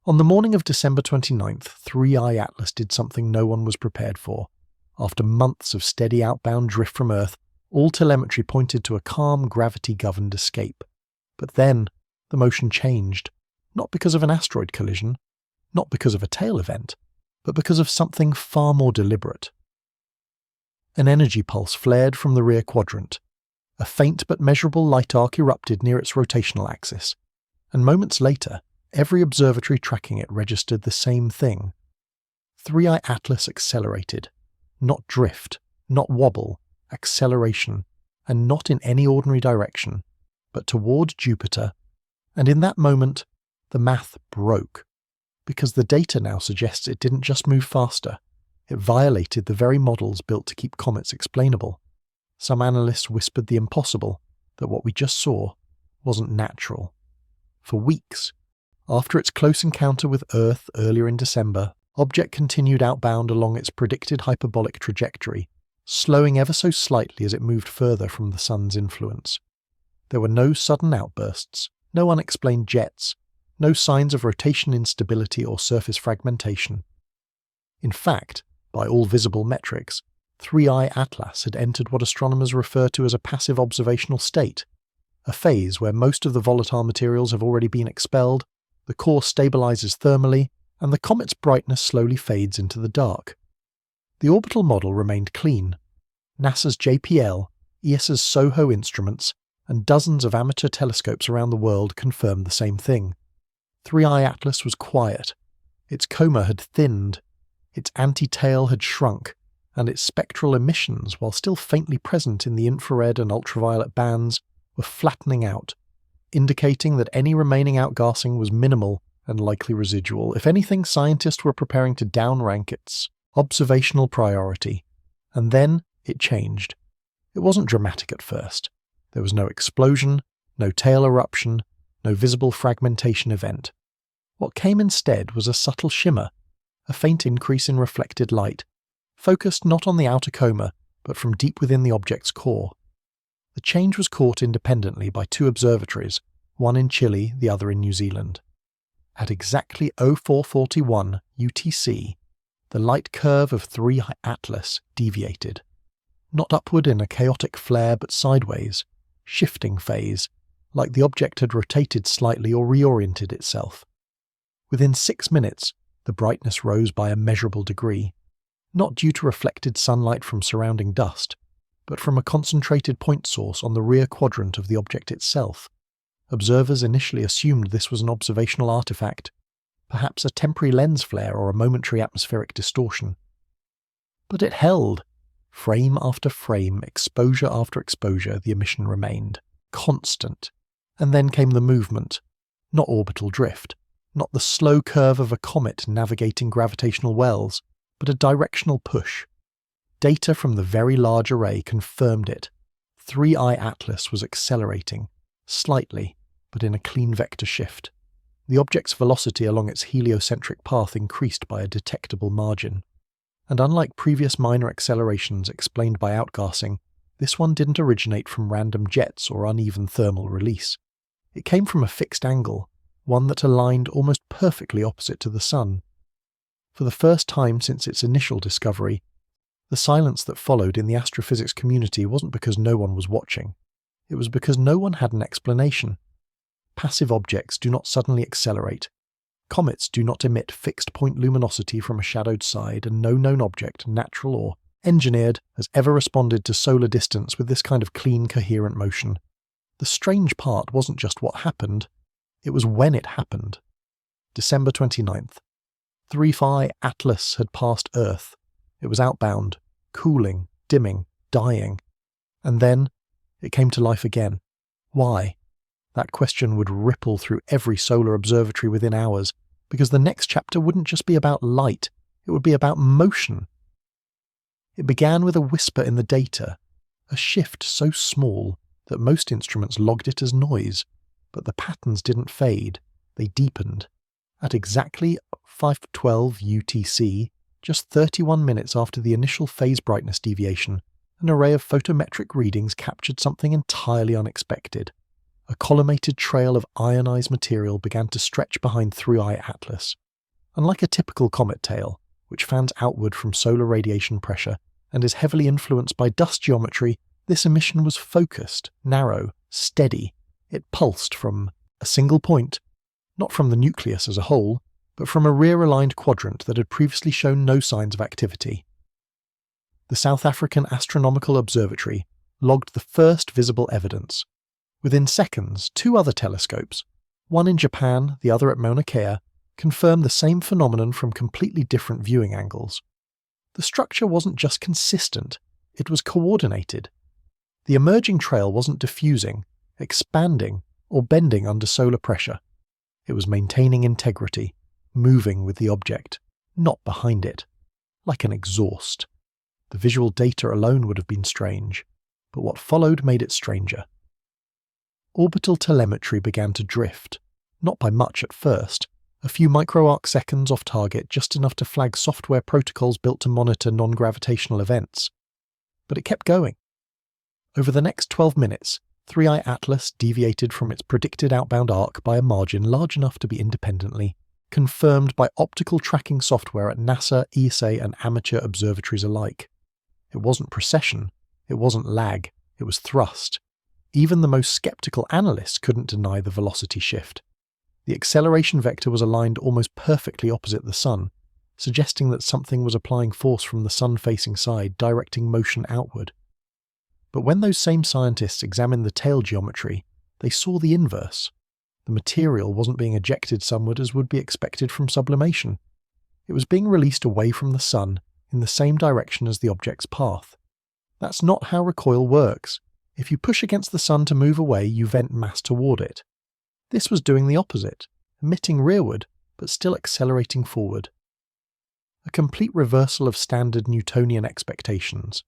On the morning of December 29th, 3I Atlas did something no one was prepared for. After months of steady outbound drift from Earth, all telemetry pointed to a calm, gravity-governed escape. But then, the motion changed. Not because of an asteroid collision, not because of a tail event, but because of something far more deliberate. An energy pulse flared from the rear quadrant. A faint but measurable light arc erupted near its rotational axis, and moments later, every observatory tracking it registered the same thing. 3I Atlas accelerated. Not drift, not wobble, acceleration, and not in any ordinary direction, but toward Jupiter. And in that moment, the math broke, because the data now suggests it didn't just move faster, it violated the very models built to keep comets explainable. Some analysts whispered the impossible, that what we just saw wasn't natural. For weeks, after its close encounter with Earth earlier in December, object continued outbound along its predicted hyperbolic trajectory, slowing ever so slightly as it moved further from the Sun's influence. There were no sudden outbursts, no unexplained jets, no signs of rotation instability or surface fragmentation. In fact, by all visible metrics, 3I Atlas had entered what astronomers refer to as a passive observational state, a phase where most of the volatile materials have already been expelled, the core stabilizes thermally, and the comet's brightness slowly fades into the dark. The orbital model remained clean. NASA's JPL, ESA's SOHO instruments, and dozens of amateur telescopes around the world confirmed the same thing. 3I Atlas was quiet. Its coma had thinned, its anti-tail had shrunk, and its spectral emissions, while still faintly present in the infrared and ultraviolet bands, were flattening out, indicating that any remaining outgassing was minimal and likely residual. If anything, scientists were preparing to downrank its observational priority. And then it changed. It wasn't dramatic at first. There was no explosion, no tail eruption, no visible fragmentation event. What came instead was a subtle shimmer, a faint increase in reflected light, focused not on the outer coma, but from deep within the object's core. The change was caught independently by two observatories, one in Chile, the other in New Zealand. At exactly 0441 UTC, the light curve of 3I Atlas deviated, not upward in a chaotic flare but sideways, shifting phase, like the object had rotated slightly or reoriented itself. Within 6 minutes, the brightness rose by a measurable degree, not due to reflected sunlight from surrounding dust, but from a concentrated point source on the rear quadrant of the object itself. Observers initially assumed this was an observational artifact, perhaps a temporary lens flare or a momentary atmospheric distortion. But it held. Frame after frame, exposure after exposure, the emission remained, constant. And then came the movement, not orbital drift, not the slow curve of a comet navigating gravitational wells, but a directional push. Data from the Very Large Array confirmed it. 3I Atlas was accelerating, slightly, but in a clean vector shift. The object's velocity along its heliocentric path increased by a detectable margin. And unlike previous minor accelerations explained by outgassing, this one didn't originate from random jets or uneven thermal release. It came from a fixed angle, one that aligned almost perfectly opposite to the Sun. For the first time since its initial discovery, the silence that followed in the astrophysics community wasn't because no one was watching. It was because no one had an explanation. Passive objects do not suddenly accelerate. Comets do not emit fixed-point luminosity from a shadowed side, and no known object, natural or engineered, has ever responded to solar distance with this kind of clean, coherent motion. The strange part wasn't just what happened, it was when it happened. December 29th. 3I Atlas had passed Earth. It was outbound, cooling, dimming, dying. And then, it came to life again. Why? That question would ripple through every solar observatory within hours, because the next chapter wouldn't just be about light, it would be about motion. It began with a whisper in the data, a shift so small that most instruments logged it as noise, but the patterns didn't fade, they deepened. At exactly 5:12 UTC, just 31 minutes after the initial phase brightness deviation, an array of photometric readings captured something entirely unexpected. a collimated trail of ionized material began to stretch behind 3I Atlas. Unlike a typical comet tail, which fans outward from solar radiation pressure and is heavily influenced by dust geometry, this emission was focused, narrow, steady. It pulsed from a single point, not from the nucleus as a whole, but from a rear-aligned quadrant that had previously shown no signs of activity. The South African Astronomical Observatory logged the first visible evidence. Within seconds, 2 other telescopes, one in Japan, the other at Mauna Kea, confirmed the same phenomenon from completely different viewing angles. The structure wasn't just consistent, it was coordinated. The emerging trail wasn't diffusing, expanding, or bending under solar pressure. It was maintaining integrity, moving with the object, not behind it, like an exhaust. The visual data alone would have been strange, but what followed made it stranger. Orbital telemetry began to drift, not by much at first, a few microarc seconds off target, just enough to flag software protocols built to monitor non-gravitational events. But it kept going. Over the next 12 minutes, 3I Atlas deviated from its predicted outbound arc by a margin large enough to be independently confirmed by optical tracking software at NASA, ESA, and amateur observatories alike. It wasn't precession, it wasn't lag, it was thrust. Even the most skeptical analysts couldn't deny the velocity shift. The acceleration vector was aligned almost perfectly opposite the Sun, suggesting that something was applying force from the Sun-facing side, directing motion outward. But when those same scientists examined the tail geometry, they saw the inverse. The material wasn't being ejected sunward as would be expected from sublimation. It was being released away from the Sun in the same direction as the object's path. That's not how recoil works. If you push against the Sun to move away, you vent mass toward it. This was doing the opposite, emitting rearward, but still accelerating forward. A complete reversal of standard Newtonian expectations.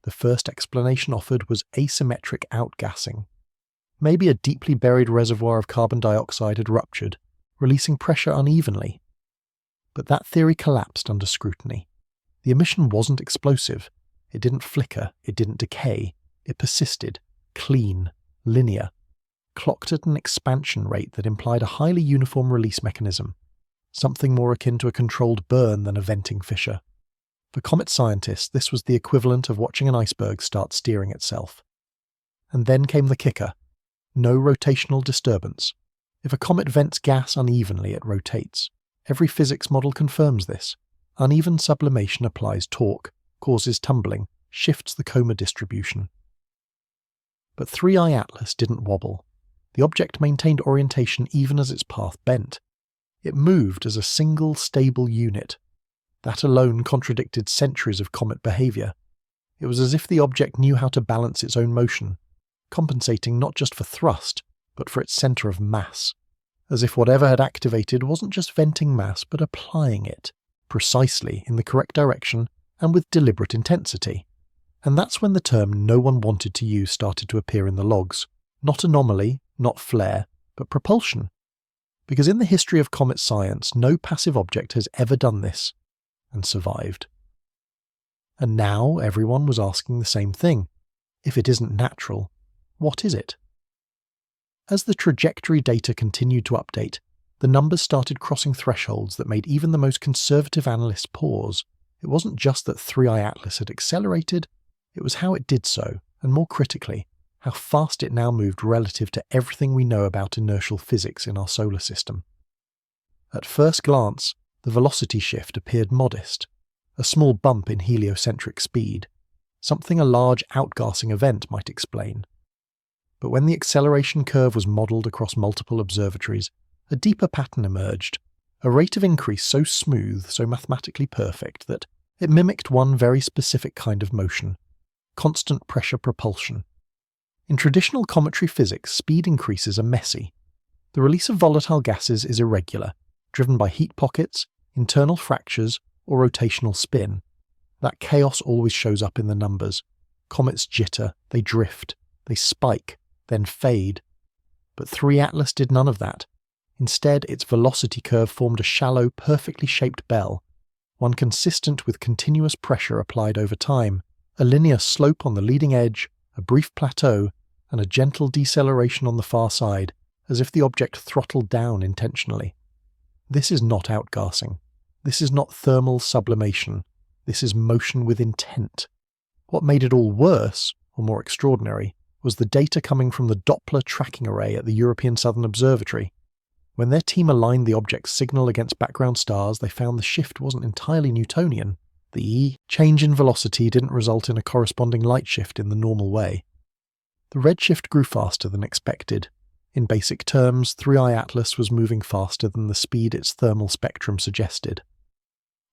The first explanation offered was asymmetric outgassing. Maybe a deeply buried reservoir of carbon dioxide had ruptured, releasing pressure unevenly. But that theory collapsed under scrutiny. The emission wasn't explosive. It didn't flicker, it didn't decay. It persisted, clean, linear, clocked at an expansion rate that implied a highly uniform release mechanism, something more akin to a controlled burn than a venting fissure. For comet scientists, this was the equivalent of watching an iceberg start steering itself. And then came the kicker. No rotational disturbance. If a comet vents gas unevenly, it rotates. Every physics model confirms this. Uneven sublimation applies torque, causes tumbling, shifts the coma distribution. But 3I Atlas didn't wobble. The object maintained orientation even as its path bent. It moved as a single stable unit. That alone contradicted centuries of comet behavior. It was as if the object knew how to balance its own motion, compensating not just for thrust, but for its center of mass. As if whatever had activated wasn't just venting mass, but applying it, precisely in the correct direction and with deliberate intensity. And that's when the term no one wanted to use started to appear in the logs. Not anomaly, not flare, but propulsion. Because in the history of comet science, no passive object has ever done this, and survived. And now everyone was asking the same thing. If it isn't natural, what is it? As the trajectory data continued to update, the numbers started crossing thresholds that made even the most conservative analysts pause. It wasn't just that 3I Atlas had accelerated, it was how it did so, and more critically, how fast it now moved relative to everything we know about inertial physics in our solar system. At first glance, the velocity shift appeared modest, a small bump in heliocentric speed, something a large outgassing event might explain. But when the acceleration curve was modelled across multiple observatories, a deeper pattern emerged, a rate of increase so smooth, so mathematically perfect, that it mimicked one very specific kind of motion: constant pressure propulsion. In traditional cometary physics, speed increases are messy. The release of volatile gases is irregular, driven by heat pockets, internal fractures, or rotational spin. That chaos always shows up in the numbers. Comets jitter, they drift, they spike, then fade. But 3 Atlas did none of that. Instead, its velocity curve formed a shallow, perfectly shaped bell, one consistent with continuous pressure applied over time, a linear slope on the leading edge, a brief plateau, and a gentle deceleration on the far side, as if the object throttled down intentionally. This is not outgassing. This is not thermal sublimation. This is motion with intent. What made it all worse, or more extraordinary, was the data coming from the Doppler tracking array at the European Southern Observatory. When their team aligned the object's signal against background stars, they found the shift wasn't entirely Newtonian. The change in velocity didn't result in a corresponding light shift in the normal way. The redshift grew faster than expected. In basic terms, 3I Atlas was moving faster than the speed its thermal spectrum suggested.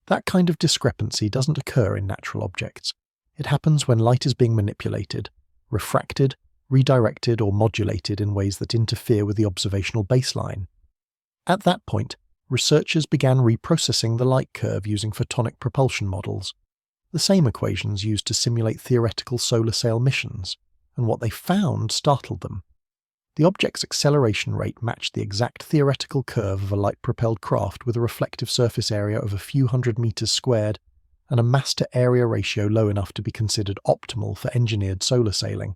That kind of discrepancy doesn't occur in natural objects. It happens when light is being manipulated, refracted, redirected, or modulated in ways that interfere with the observational baseline. At that point, researchers began reprocessing the light curve using photonic propulsion models, the same equations used to simulate theoretical solar sail missions, and what they found startled them. The object's acceleration rate matched the exact theoretical curve of a light-propelled craft with a reflective surface area of a few hundred meters squared and a mass-to-area ratio low enough to be considered optimal for engineered solar sailing.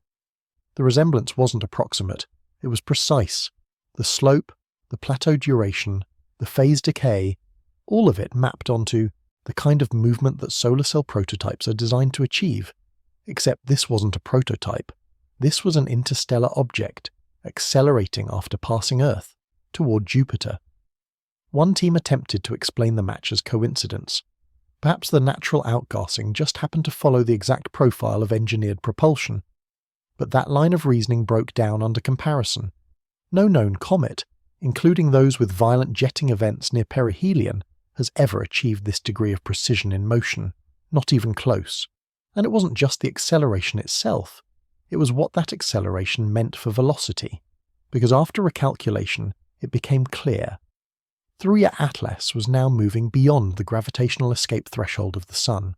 The resemblance wasn't approximate, it was precise. The slope, the plateau duration, the phase decay, all of it mapped onto the kind of movement that solar sail prototypes are designed to achieve. Except this wasn't a prototype. This was an interstellar object, accelerating after passing Earth, toward Jupiter. One team attempted to explain the match as coincidence. Perhaps the natural outgassing just happened to follow the exact profile of engineered propulsion. But that line of reasoning broke down under comparison. No known comet, including those with violent jetting events near perihelion, has ever achieved this degree of precision in motion, not even close. And it wasn't just the acceleration itself. It was what that acceleration meant for velocity, because after recalculation, it became clear. 3I Atlas was now moving beyond the gravitational escape threshold of the Sun,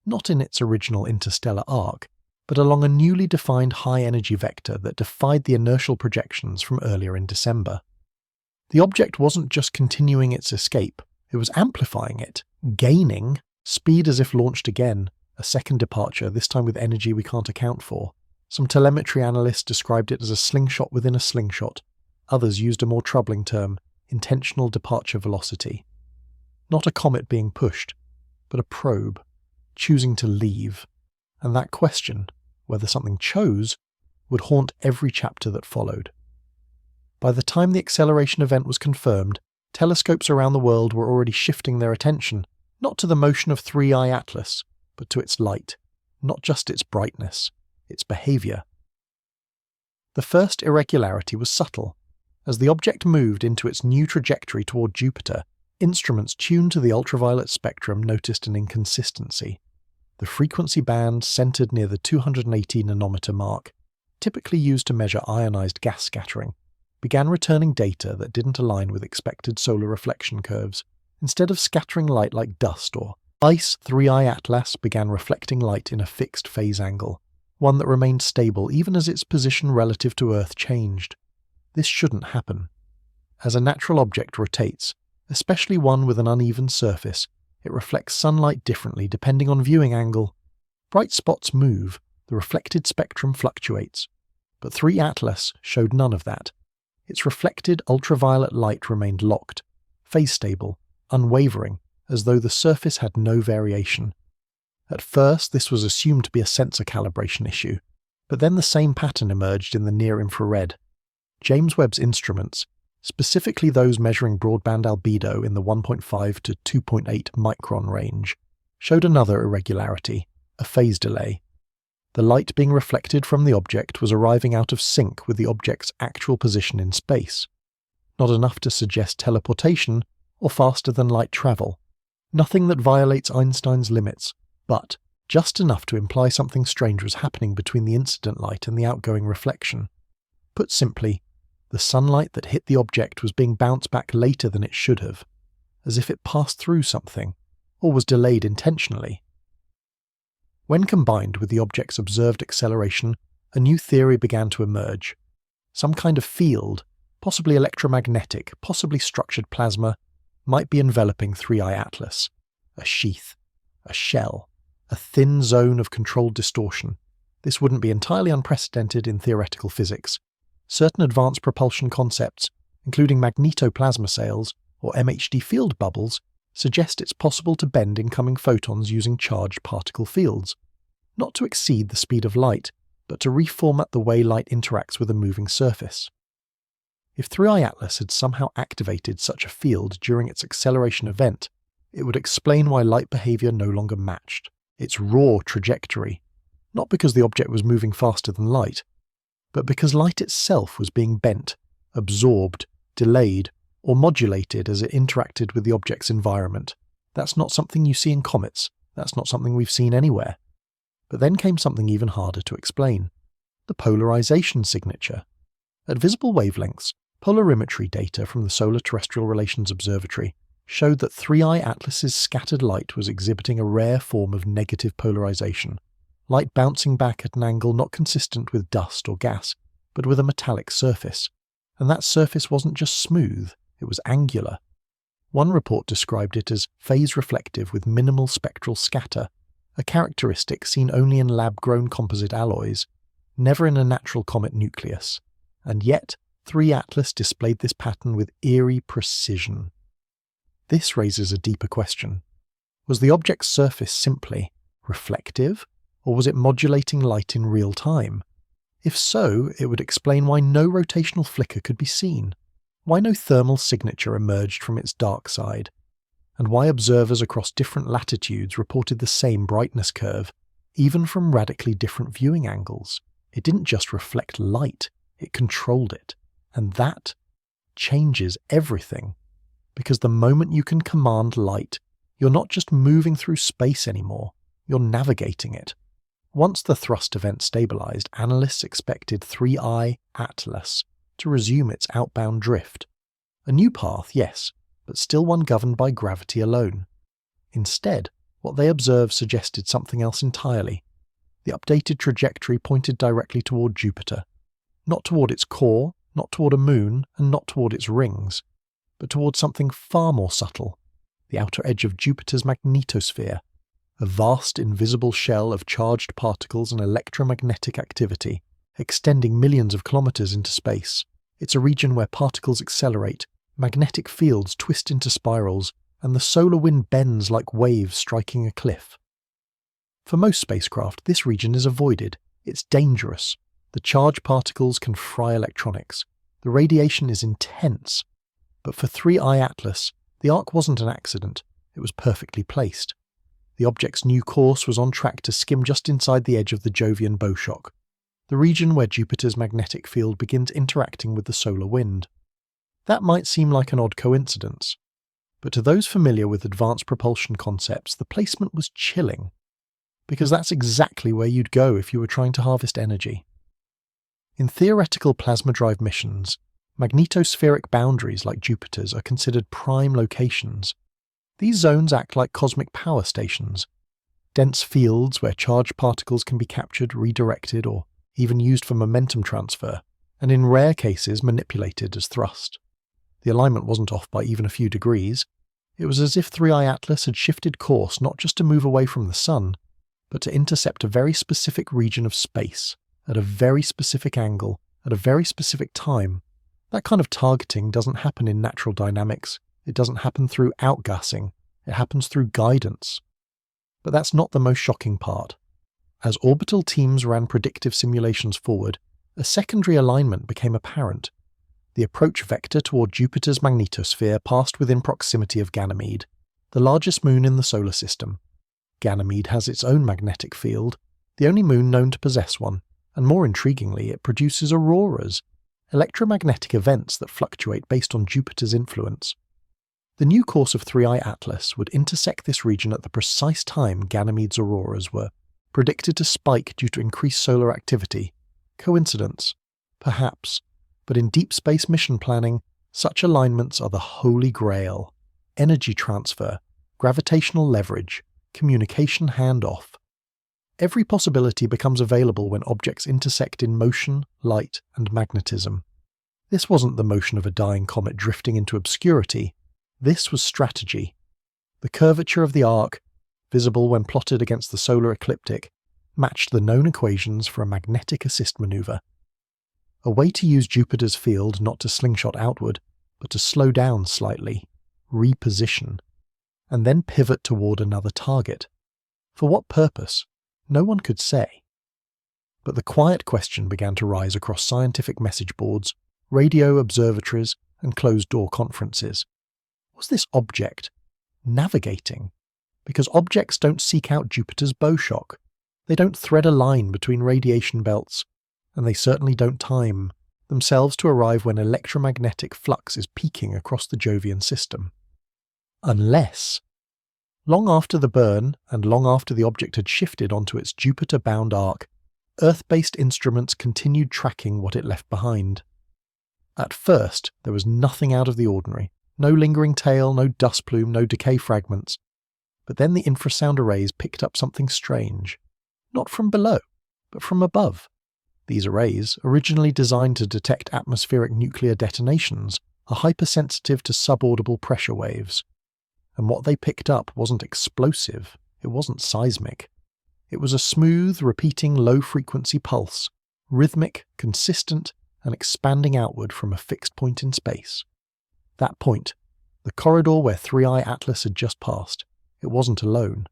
not in its original interstellar arc, but along a newly defined high-energy vector that defied the inertial projections from earlier in December. The object wasn't just continuing its escape, it was amplifying it, gaining speed as if launched again, a second departure, this time with energy we can't account for. Some telemetry analysts described it as a slingshot within a slingshot. Others used a more troubling term, intentional departure velocity. Not a comet being pushed, but a probe, choosing to leave. And that question, whether something chose, would haunt every chapter that followed. By the time the acceleration event was confirmed, telescopes around the world were already shifting their attention, not to the motion of 3I Atlas, but to its light, not just its brightness, its behaviour. The first irregularity was subtle. As the object moved into its new trajectory toward Jupiter, instruments tuned to the ultraviolet spectrum noticed an inconsistency. The frequency band centered near the 280 nanometer mark, typically used to measure ionized gas scattering, began returning data that didn't align with expected solar reflection curves. Instead of scattering light like dust or ice, 3I Atlas began reflecting light in a fixed phase angle, one that remained stable even as its position relative to Earth changed. This shouldn't happen. As a natural object rotates, especially one with an uneven surface, it reflects sunlight differently depending on viewing angle. Bright spots move, the reflected spectrum fluctuates. But 3 Atlas showed none of that. Its reflected ultraviolet light remained locked, phase stable, unwavering, as though the surface had no variation. At first, this was assumed to be a sensor calibration issue, but then the same pattern emerged in the near-infrared. James Webb's instruments, specifically those measuring broadband albedo in the 1.5 to 2.8 micron range, showed another irregularity, a phase delay. The light being reflected from the object was arriving out of sync with the object's actual position in space. Not enough to suggest teleportation or faster-than-light travel. Nothing that violates Einstein's limits, but just enough to imply something strange was happening between the incident light and the outgoing reflection. Put simply, the sunlight that hit the object was being bounced back later than it should have, as if it passed through something, or was delayed intentionally. When combined with the object's observed acceleration, a new theory began to emerge. Some kind of field, possibly electromagnetic, possibly structured plasma, might be enveloping 3I Atlas. A sheath, a shell, a thin zone of controlled distortion, This wouldn't be entirely unprecedented in theoretical physics. Certain advanced propulsion concepts, including magnetoplasma sails or MHD field bubbles, suggest it's possible to bend incoming photons using charged particle fields, not to exceed the speed of light, but to reformat the way light interacts with a moving surface. If 3I Atlas had somehow activated such a field during its acceleration event, it would explain why light behavior no longer matched its raw trajectory, not because the object was moving faster than light, but because light itself was being bent, absorbed, delayed, or modulated as it interacted with the object's environment. That's not something you see in comets. That's not something we've seen anywhere. But then came something even harder to explain: the polarization signature. At visible wavelengths, polarimetry data from the Solar Terrestrial Relations Observatory showed that 3I Atlas's scattered light was exhibiting a rare form of negative polarization, light bouncing back at an angle not consistent with dust or gas, but with a metallic surface. And that surface wasn't just smooth, it was angular. One report described it as phase-reflective with minimal spectral scatter, a characteristic seen only in lab-grown composite alloys, never in a natural comet nucleus. And yet, 3 Atlas displayed this pattern with eerie precision. This raises a deeper question. Was the object's surface simply reflective, or was it modulating light in real time? If so, it would explain why no rotational flicker could be seen, why no thermal signature emerged from its dark side, and why observers across different latitudes reported the same brightness curve, even from radically different viewing angles. It didn't just reflect light, it controlled it. And that changes everything. Because the moment you can command light, you're not just moving through space anymore, you're navigating it. Once the thrust event stabilized, analysts expected 3I Atlas to resume its outbound drift. A new path, yes, but still one governed by gravity alone. Instead, what they observed suggested something else entirely. The updated trajectory pointed directly toward Jupiter, not toward its core, not toward a moon, and not toward its rings, but toward something far more subtle, the outer edge of Jupiter's magnetosphere, a vast invisible shell of charged particles and electromagnetic activity, extending millions of kilometers into space. It's a region where particles accelerate, magnetic fields twist into spirals, and the solar wind bends like waves striking a cliff. For most spacecraft, this region is avoided. It's dangerous. The charged particles can fry electronics. The radiation is intense. But for 3I Atlas, the arc wasn't an accident. It was perfectly placed. The object's new course was on track to skim just inside the edge of the Jovian bow shock, the region where Jupiter's magnetic field begins interacting with the solar wind. That might seem like an odd coincidence, but to those familiar with advanced propulsion concepts, the placement was chilling, because that's exactly where you'd go if you were trying to harvest energy. In theoretical plasma drive missions, magnetospheric boundaries like Jupiter's are considered prime locations. These zones act like cosmic power stations, dense fields where charged particles can be captured, redirected, or even used for momentum transfer, and in rare cases manipulated as thrust. The alignment wasn't off by even a few degrees. It was as if 3I Atlas had shifted course not just to move away from the Sun, but to intercept a very specific region of space, at a very specific angle, at a very specific time. That kind of targeting doesn't happen in natural dynamics. It doesn't happen through outgassing. It happens through guidance. But that's not the most shocking part. As orbital teams ran predictive simulations forward, a secondary alignment became apparent. The approach vector toward Jupiter's magnetosphere passed within proximity of Ganymede, the largest moon in the solar system. Ganymede has its own magnetic field, the only moon known to possess one, and more intriguingly, it produces auroras, electromagnetic events that fluctuate based on Jupiter's influence. The new course of 3I Atlas would intersect this region at the precise time Ganymede's auroras were predicted to spike due to increased solar activity. Coincidence? Perhaps. But in deep space mission planning, such alignments are the holy grail. Energy transfer, gravitational leverage, communication handoff. Every possibility becomes available when objects intersect in motion, light, and magnetism. This wasn't the motion of a dying comet drifting into obscurity. This was strategy. The curvature of the arc, visible when plotted against the solar ecliptic, matched the known equations for a magnetic assist maneuver. A way to use Jupiter's field not to slingshot outward, but to slow down slightly, reposition, and then pivot toward another target. For what purpose? No one could say. But the quiet question began to rise across scientific message boards, radio observatories, and closed-door conferences. Was this object navigating? Because objects don't seek out Jupiter's bow shock. They don't thread a line between radiation belts, and they certainly don't time themselves to arrive when electromagnetic flux is peaking across the Jovian system. Unless, long after the burn and long after the object had shifted onto its Jupiter-bound arc, Earth-based instruments continued tracking what it left behind. At first, there was nothing out of the ordinary. No lingering tail, no dust plume, no decay fragments. But then the infrasound arrays picked up something strange. Not from below, but from above. These arrays, originally designed to detect atmospheric nuclear detonations, are hypersensitive to subaudible pressure waves. And what they picked up wasn't explosive, it wasn't seismic. It was a smooth, repeating low-frequency pulse, rhythmic, consistent, and expanding outward from a fixed point in space. That point, the corridor where 3I Atlas had just passed, it wasn't alone.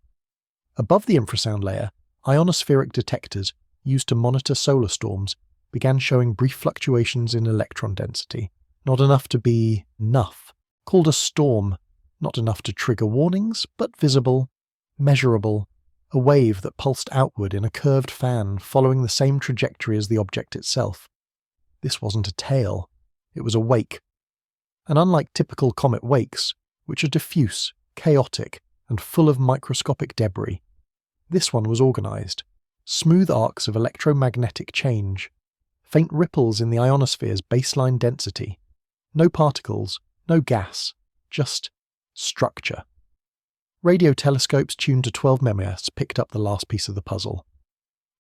Above the infrasound layer, ionospheric detectors, used to monitor solar storms, began showing brief fluctuations in electron density, not enough to be enough, called a storm, not enough to trigger warnings, but visible, measurable, a wave that pulsed outward in a curved fan following the same trajectory as the object itself. This wasn't a tail, it was a wake. And unlike typical comet wakes, which are diffuse, chaotic, and full of microscopic debris, this one was organised. Smooth arcs of electromagnetic change, faint ripples in the ionosphere's baseline density, no particles, no gas, just structure. Radio telescopes tuned to 12 megahertz picked up the last piece of the puzzle.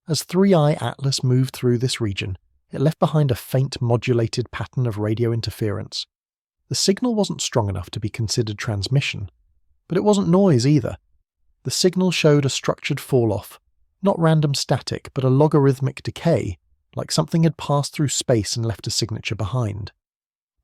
As 3I Atlas moved through this region, it left behind a faint modulated pattern of radio interference. The signal wasn't strong enough to be considered transmission, but it wasn't noise either. The signal showed a structured fall-off, not random static, but a logarithmic decay, like something had passed through space and left a signature behind.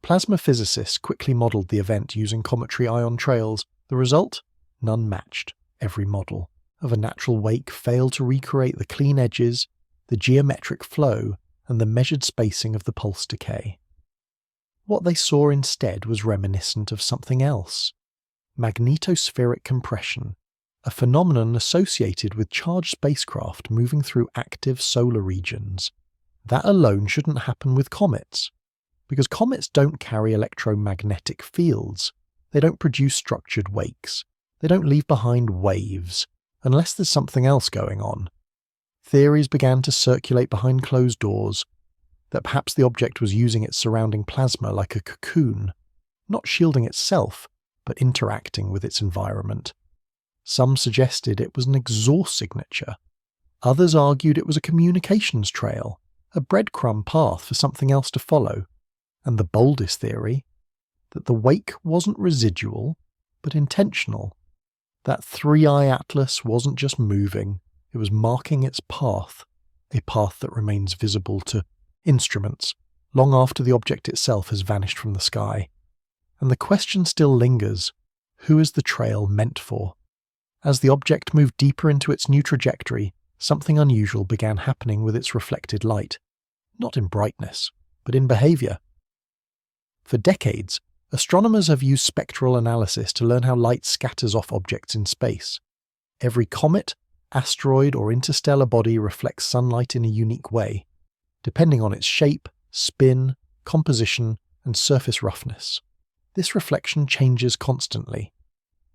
Plasma physicists quickly modelled the event using cometary ion trails. The result? None matched. Every model of a natural wake failed to recreate the clean edges, the geometric flow, and the measured spacing of the pulse decay. What they saw instead was reminiscent of something else. Magnetospheric compression, a phenomenon associated with charged spacecraft moving through active solar regions. That alone shouldn't happen with comets, because comets don't carry electromagnetic fields. They don't produce structured wakes. They don't leave behind waves, unless there's something else going on. Theories began to circulate behind closed doors, that perhaps the object was using its surrounding plasma like a cocoon, not shielding itself, but interacting with its environment. Some suggested it was an exhaust signature. Others argued it was a communications trail, a breadcrumb path for something else to follow. And the boldest theory, that the wake wasn't residual, but intentional. That 3I Atlas wasn't just moving, it was marking its path, a path that remains visible to instruments, long after the object itself has vanished from the sky. And the question still lingers, who is the trail meant for? As the object moved deeper into its new trajectory, something unusual began happening with its reflected light. Not in brightness, but in behaviour. For decades, astronomers have used spectral analysis to learn how light scatters off objects in space. Every comet, asteroid, or interstellar body reflects sunlight in a unique way, depending on its shape, spin, composition, and surface roughness. This reflection changes constantly.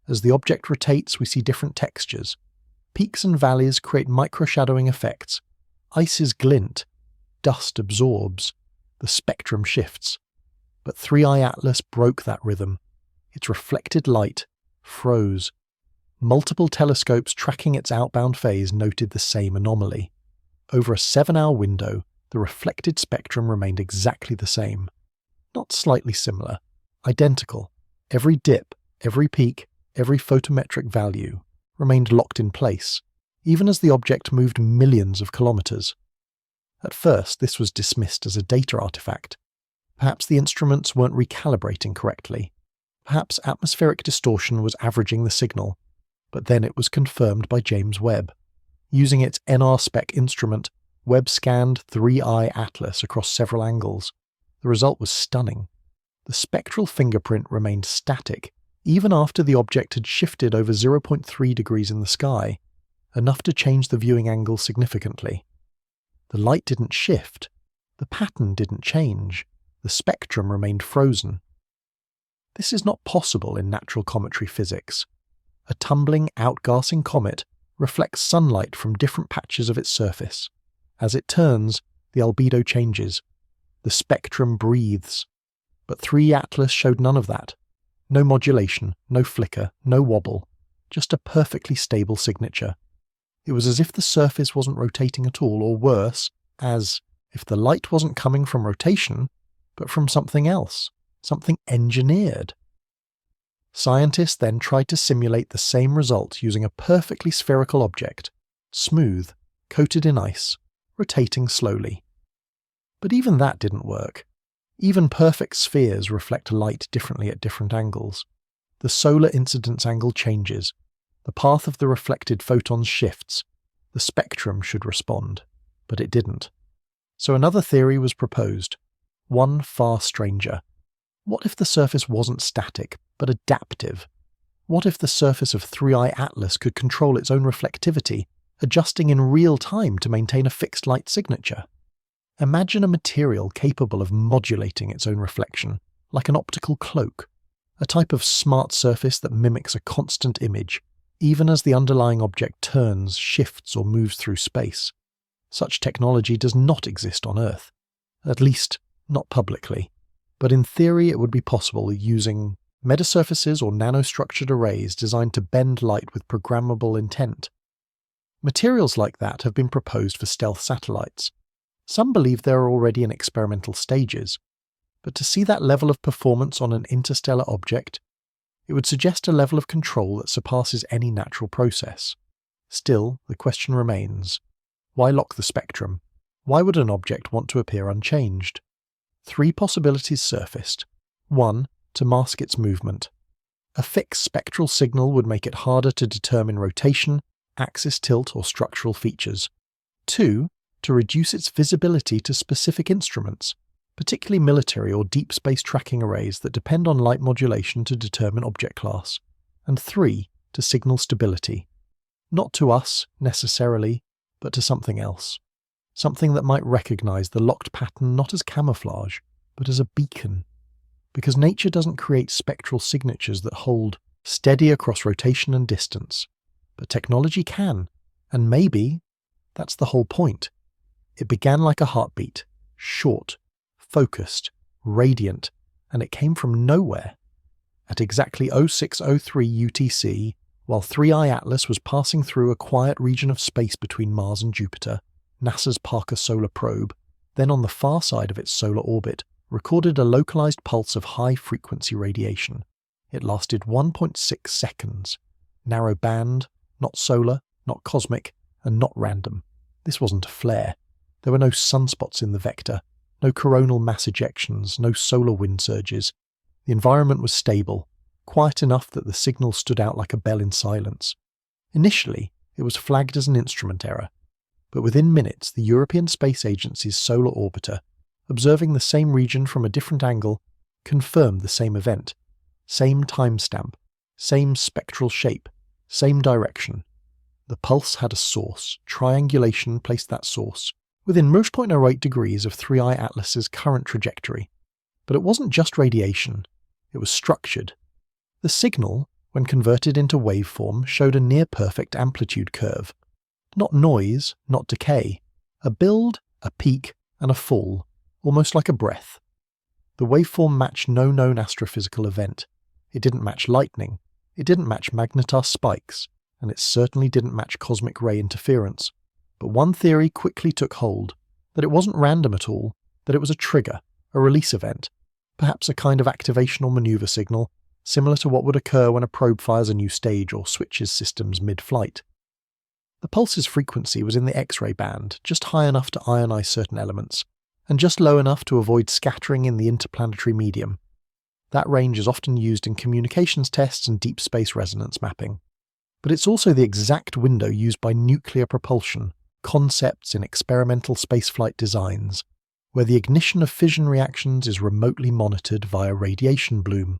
As the object rotates, we see different textures. Peaks and valleys create microshadowing effects. Ices glint. Dust absorbs. The spectrum shifts. But 3I Atlas broke that rhythm. Its reflected light froze. Multiple telescopes tracking its outbound phase noted the same anomaly. Over a 7-hour window, the reflected spectrum remained exactly the same. Not slightly similar. Identical. Every dip, every peak, every photometric value remained locked in place, even as the object moved millions of kilometers. At first, this was dismissed as a data artifact. Perhaps the instruments weren't recalibrating correctly. Perhaps atmospheric distortion was averaging the signal. But then it was confirmed by James Webb. Using its NR-spec instrument, Webb scanned 3I Atlas across several angles. The result was stunning. The spectral fingerprint remained static, even after the object had shifted over 0.3 degrees in the sky, enough to change the viewing angle significantly. The light didn't shift. The pattern didn't change. The spectrum remained frozen. This is not possible in natural cometary physics. A tumbling, outgassing comet reflects sunlight from different patches of its surface. As it turns, the albedo changes. The spectrum breathes. But 3 Atlas showed none of that. No modulation, no flicker, no wobble, just a perfectly stable signature. It was as if the surface wasn't rotating at all, or worse, as if the light wasn't coming from rotation, but from something else, something engineered. Scientists then tried to simulate the same result using a perfectly spherical object, smooth, coated in ice, rotating slowly. But even that didn't work. Even perfect spheres reflect light differently at different angles. The solar incidence angle changes. The path of the reflected photons shifts. The spectrum should respond, but it didn't. So another theory was proposed, one far stranger. What if the surface wasn't static, but adaptive? What if the surface of 3I Atlas could control its own reflectivity, adjusting in real time to maintain a fixed light signature? Imagine a material capable of modulating its own reflection, like an optical cloak, a type of smart surface that mimics a constant image, even as the underlying object turns, shifts, or moves through space. Such technology does not exist on Earth, at least not publicly, but in theory it would be possible using metasurfaces or nanostructured arrays designed to bend light with programmable intent. Materials like that have been proposed for stealth satellites. Some believe they are already in experimental stages, but to see that level of performance on an interstellar object, it would suggest a level of control that surpasses any natural process. Still, the question remains, why lock the spectrum? Why would an object want to appear unchanged? 3 possibilities surfaced. 1. To mask its movement. A fixed spectral signal would make it harder to determine rotation, axis tilt, or structural features. 2. To reduce its visibility to specific instruments, particularly military or deep space tracking arrays that depend on light modulation to determine object class. And 3. To signal stability. Not to us, necessarily, but to something else. Something that might recognize the locked pattern not as camouflage, but as a beacon. Because nature doesn't create spectral signatures that hold steady across rotation and distance. But technology can, and maybe that's the whole point. It began like a heartbeat, short, focused, radiant, and it came from nowhere. At exactly 0603 UTC, while 3I Atlas was passing through a quiet region of space between Mars and Jupiter, NASA's Parker Solar Probe, then on the far side of its solar orbit, recorded a localized pulse of high-frequency radiation. It lasted 1.6 seconds. Narrow band, not solar, not cosmic, and not random. This wasn't a flare. There were no sunspots in the vector, no coronal mass ejections, no solar wind surges. The environment was stable, quiet enough that the signal stood out like a bell in silence. Initially, it was flagged as an instrument error, but within minutes the European Space Agency's solar orbiter, observing the same region from a different angle, confirmed the same event, same timestamp, same spectral shape, same direction. The pulse had a source. Triangulation placed that source within 0.08 degrees of 3I Atlas's current trajectory. But it wasn't just radiation. It was structured. The signal, when converted into waveform, showed a near-perfect amplitude curve. Not noise, not decay. A build, a peak, and a fall, almost like a breath. The waveform matched no known astrophysical event. It didn't match lightning. It didn't match magnetar spikes. And it certainly didn't match cosmic ray interference. But one theory quickly took hold, that it wasn't random at all, that it was a trigger, a release event, perhaps a kind of activation or maneuver signal, similar to what would occur when a probe fires a new stage or switches systems mid-flight. The pulse's frequency was in the X-ray band, just high enough to ionize certain elements, and just low enough to avoid scattering in the interplanetary medium. That range is often used in communications tests and deep space resonance mapping. But it's also the exact window used by nuclear propulsion, concepts in experimental spaceflight designs, where the ignition of fission reactions is remotely monitored via radiation bloom.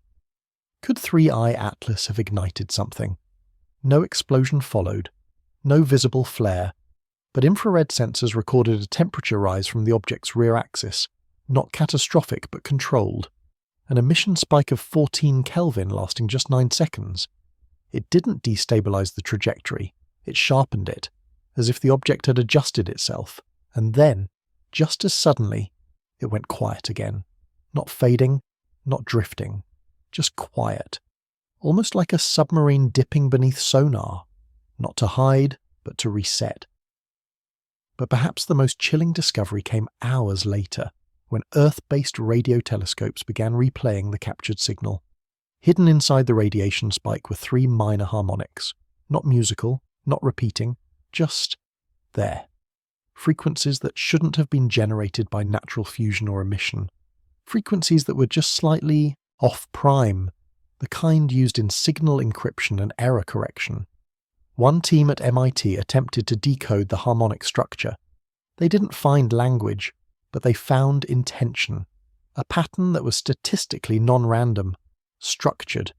Could 3I Atlas have ignited something? No explosion followed, no visible flare, but infrared sensors recorded a temperature rise from the object's rear axis, not catastrophic but controlled, an emission spike of 14 Kelvin lasting just 9 seconds. It didn't destabilize the trajectory, it sharpened it, as if the object had adjusted itself, and then, just as suddenly, it went quiet again. Not fading, not drifting, just quiet. Almost like a submarine dipping beneath sonar, not to hide, but to reset. But perhaps the most chilling discovery came hours later, when Earth-based radio telescopes began replaying the captured signal. Hidden inside the radiation spike were 3 minor harmonics, not musical, not repeating, just there. Frequencies that shouldn't have been generated by natural fusion or emission. Frequencies that were just slightly off-prime, the kind used in signal encryption and error correction. One team at MIT attempted to decode the harmonic structure. They didn't find language, but they found intention, a pattern that was statistically non-random, structured,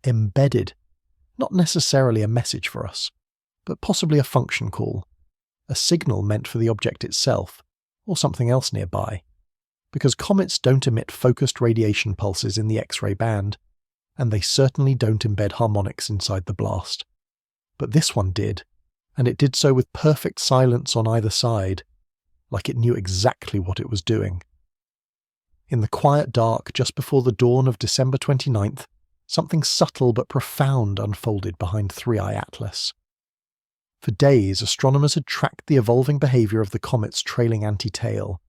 embedded, not necessarily a message for us, but possibly a function call, a signal meant for the object itself, or something else nearby, because comets don't emit focused radiation pulses in the X-ray band, and they certainly don't embed harmonics inside the blast. But this one did, and it did so with perfect silence on either side, like it knew exactly what it was doing. In the quiet dark just before the dawn of December 29th, something subtle but profound unfolded behind 3I Atlas. For days, astronomers had tracked the evolving behavior of the comet's trailing anti-tail,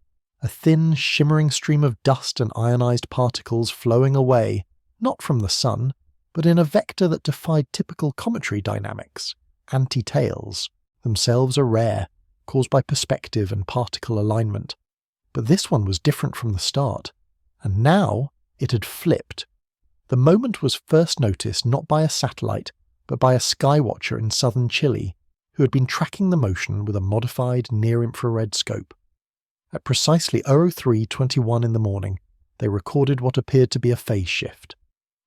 a thin, shimmering stream of dust and ionized particles flowing away, not from the sun, but in a vector that defied typical cometary dynamics. Anti-tails themselves are rare, caused by perspective and particle alignment. But this one was different from the start, and now it had flipped. The moment was first noticed not by a satellite, but by a skywatcher in southern Chile, who had been tracking the motion with a modified near-infrared scope. At precisely 03:21 in the morning, they recorded what appeared to be a phase shift.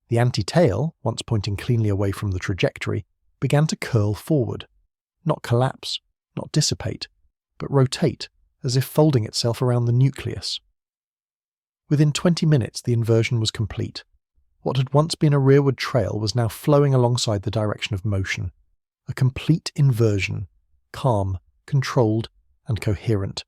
The anti-tail, once pointing cleanly away from the trajectory, began to curl forward, not collapse, not dissipate, but rotate, as if folding itself around the nucleus. Within 20 minutes the inversion was complete. What had once been a rearward trail was now flowing alongside the direction of motion. A complete inversion, calm, controlled, and coherent.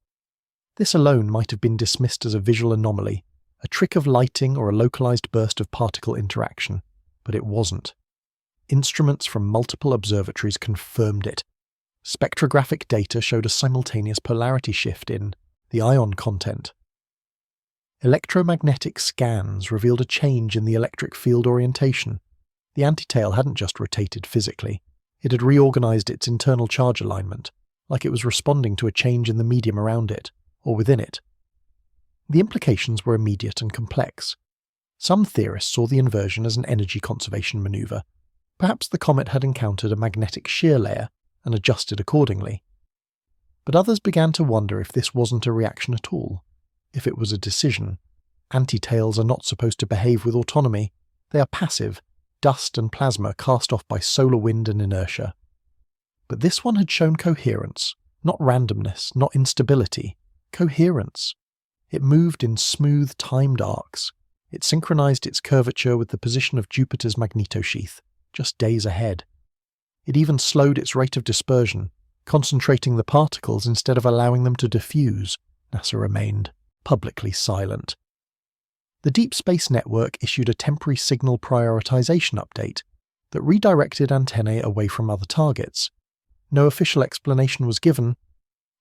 This alone might have been dismissed as a visual anomaly, a trick of lighting or a localized burst of particle interaction, but it wasn't. Instruments from multiple observatories confirmed it. Spectrographic data showed a simultaneous polarity shift in the ion content. Electromagnetic scans revealed a change in the electric field orientation. The anti-tail hadn't just rotated physically, it had reorganized its internal charge alignment, like it was responding to a change in the medium around it, or within it. The implications were immediate and complex. Some theorists saw the inversion as an energy conservation maneuver. Perhaps the comet had encountered a magnetic shear layer and adjusted accordingly. But others began to wonder if this wasn't a reaction at all, if it was a decision. Anti-tails are not supposed to behave with autonomy. They are passive, dust and plasma cast off by solar wind and inertia. But this one had shown coherence, not randomness, not instability, coherence. It moved in smooth, timed arcs. It synchronized its curvature with the position of Jupiter's magnetosheath, just days ahead. It even slowed its rate of dispersion, concentrating the particles instead of allowing them to diffuse. NASA remained publicly silent. The Deep Space Network issued a temporary signal prioritization update that redirected antennae away from other targets. No official explanation was given,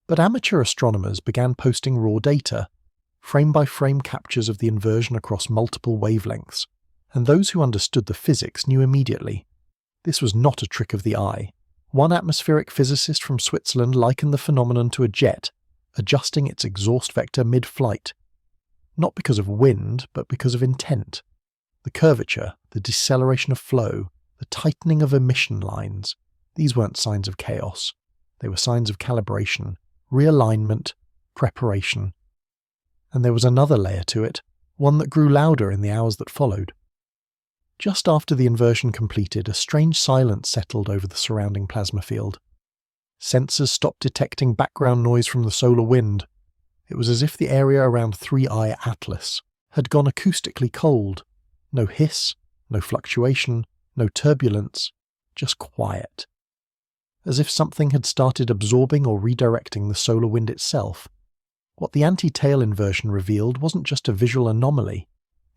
but amateur astronomers began posting raw data, frame-by-frame captures of the inversion across multiple wavelengths, and those who understood the physics knew immediately. This was not a trick of the eye, One atmospheric physicist from Switzerland likened the phenomenon to a jet, adjusting its exhaust vector mid-flight. Not because of wind, but because of intent. The curvature, the deceleration of flow, the tightening of emission lines, these weren't signs of chaos. They were signs of calibration, realignment, preparation. And there was another layer to it, one that grew louder in the hours that followed. Just after the inversion completed, a strange silence settled over the surrounding plasma field. Sensors stopped detecting background noise from the solar wind. It was as if the area around 3I Atlas had gone acoustically cold. No hiss, no fluctuation, no turbulence, just quiet. As if something had started absorbing or redirecting the solar wind itself. What the anti-tail inversion revealed wasn't just a visual anomaly,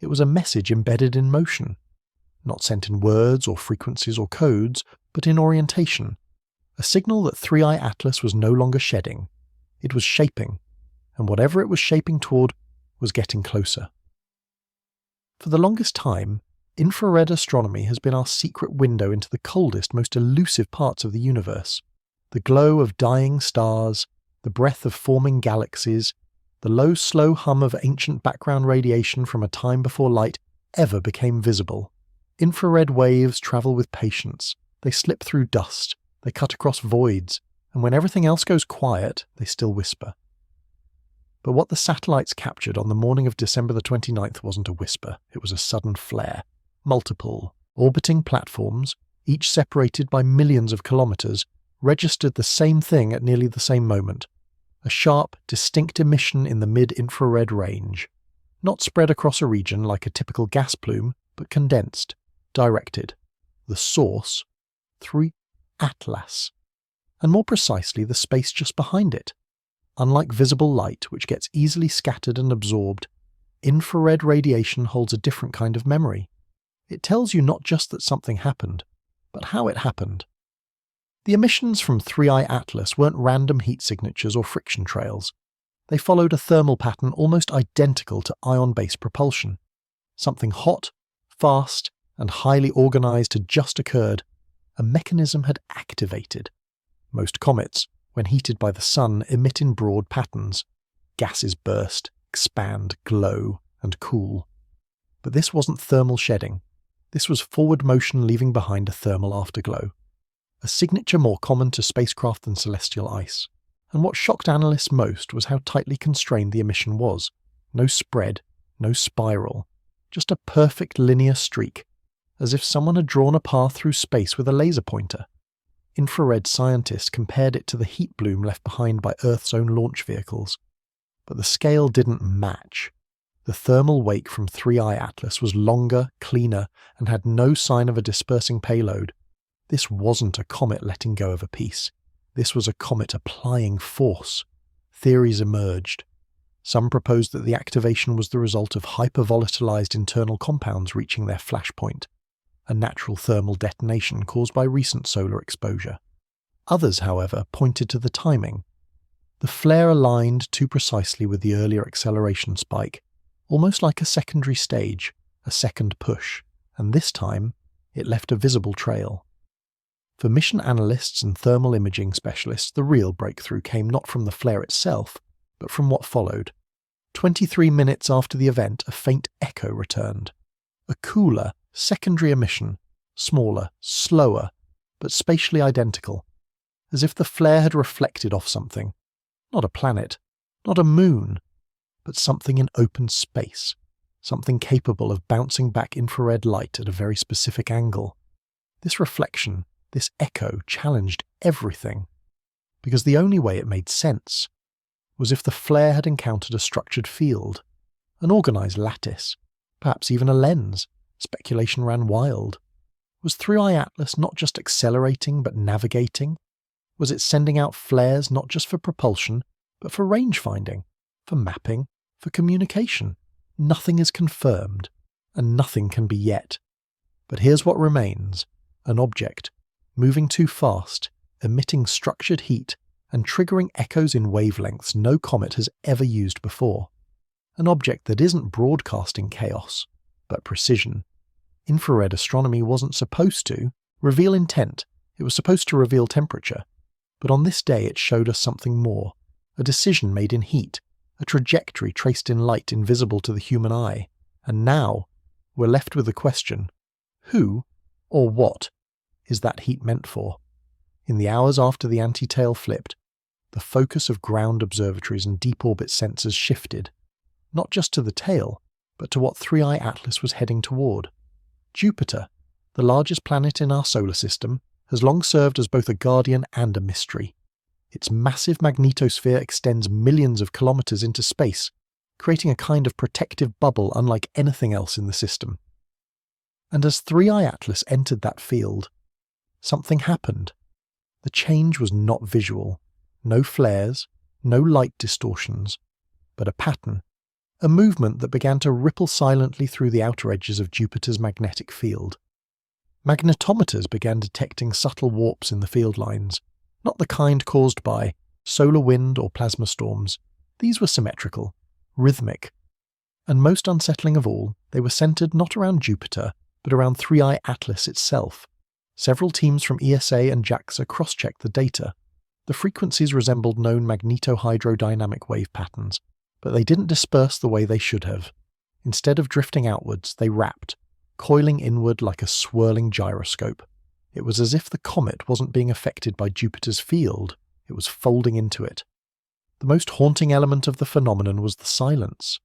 it was a message embedded in motion. Not sent in words or frequencies or codes, but in orientation. A signal that 3I Atlas was no longer shedding. It was shaping, and whatever it was shaping toward was getting closer. For the longest time, infrared astronomy has been our secret window into the coldest, most elusive parts of the universe. The glow of dying stars, the breath of forming galaxies, the low, slow hum of ancient background radiation from a time before light ever became visible. Infrared waves travel with patience. They slip through dust. They cut across voids. And when everything else goes quiet, they still whisper. But what the satellites captured on the morning of December the 29th wasn't a whisper. It was a sudden flare. Multiple, orbiting platforms, each separated by millions of kilometers, registered the same thing at nearly the same moment. A sharp, distinct emission in the mid-infrared range. Not spread across a region like a typical gas plume, but condensed. Directed. The source, 3 Atlas, and more precisely the space just behind it. Unlike visible light, which gets easily scattered and absorbed, infrared radiation holds a different kind of memory. It tells you not just that something happened, but how it happened. The emissions from 3I Atlas weren't random heat signatures or friction trails. They followed a thermal pattern almost identical to ion-based propulsion. Something hot, fast, and highly organized had just occurred. A mechanism had activated. Most comets, when heated by the sun, emit in broad patterns. Gases burst, expand, glow, and cool. But this wasn't thermal shedding. This was forward motion leaving behind a thermal afterglow. A signature more common to spacecraft than celestial ice. And what shocked analysts most was how tightly constrained the emission was. No spread, no spiral. Just a perfect linear streak, as if someone had drawn a path through space with a laser pointer. Infrared scientists compared it to the heat bloom left behind by Earth's own launch vehicles. But the scale didn't match. The thermal wake from 3I Atlas was longer, cleaner, and had no sign of a dispersing payload. This wasn't a comet letting go of a piece. This was a comet applying force. Theories emerged. Some proposed that the activation was the result of hypervolatilized internal compounds reaching their flashpoint, a natural thermal detonation caused by recent solar exposure. Others, however, pointed to the timing. The flare aligned too precisely with the earlier acceleration spike, almost like a secondary stage, a second push, and this time it left a visible trail. For mission analysts and thermal imaging specialists, the real breakthrough came not from the flare itself, but from what followed. 23 minutes after the event, a faint echo returned. A cooler, secondary emission, smaller, slower, but spatially identical, as if the flare had reflected off something. Not a planet, not a moon, but something in open space, something capable of bouncing back infrared light at a very specific angle. This reflection, this echo, challenged everything, because the only way it made sense was if the flare had encountered a structured field, an organized lattice, perhaps even a lens. Speculation ran wild. Was 3I Atlas not just accelerating but navigating? Was it sending out flares not just for propulsion, but for range finding, for mapping, for communication? Nothing is confirmed, and nothing can be yet. But here's what remains: an object, moving too fast, emitting structured heat, and triggering echoes in wavelengths no comet has ever used before. An object that isn't broadcasting chaos, but precision. Infrared astronomy wasn't supposed to reveal intent. It was supposed to reveal temperature, but on this day it showed us something more, a decision made in heat, a trajectory traced in light invisible to the human eye. And now, we're left with the question, who, or what, is that heat meant for? In the hours after the anti-tail flipped, the focus of ground observatories and deep orbit sensors shifted, not just to the tail, but to what 3I Atlas was heading toward. Jupiter, the largest planet in our solar system, has long served as both a guardian and a mystery. Its massive magnetosphere extends millions of kilometers into space, creating a kind of protective bubble unlike anything else in the system. And as 3I Atlas entered that field, something happened. The change was not visual. No flares, no light distortions, but a pattern, a movement that began to ripple silently through the outer edges of Jupiter's magnetic field. Magnetometers began detecting subtle warps in the field lines, not the kind caused by solar wind or plasma storms. These were symmetrical, rhythmic, and most unsettling of all, they were centered not around Jupiter, but around 3I Atlas itself. Several teams from ESA and JAXA cross-checked the data. The frequencies resembled known magnetohydrodynamic wave patterns, but they didn't disperse the way they should have. Instead of drifting outwards, they wrapped, coiling inward like a swirling gyroscope. It was as if the comet wasn't being affected by Jupiter's field, it was folding into it. The most haunting element of the phenomenon was the silence.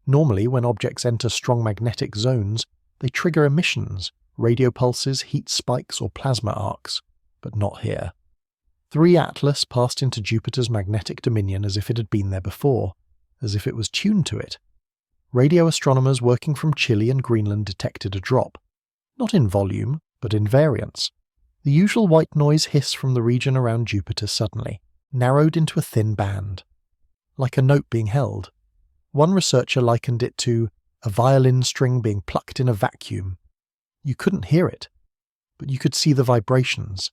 Normally, when objects enter strong magnetic zones, they trigger emissions, radio pulses, heat spikes, or plasma arcs, but not here. 3 Atlas passed into Jupiter's magnetic dominion as if it had been there before, as if it was tuned to it. Radio astronomers working from Chile and Greenland detected a drop, not in volume, but in variance. The usual white noise hiss from the region around Jupiter suddenly narrowed into a thin band, like a note being held. One researcher likened it to a violin string being plucked in a vacuum. You couldn't hear it, but you could see the vibrations.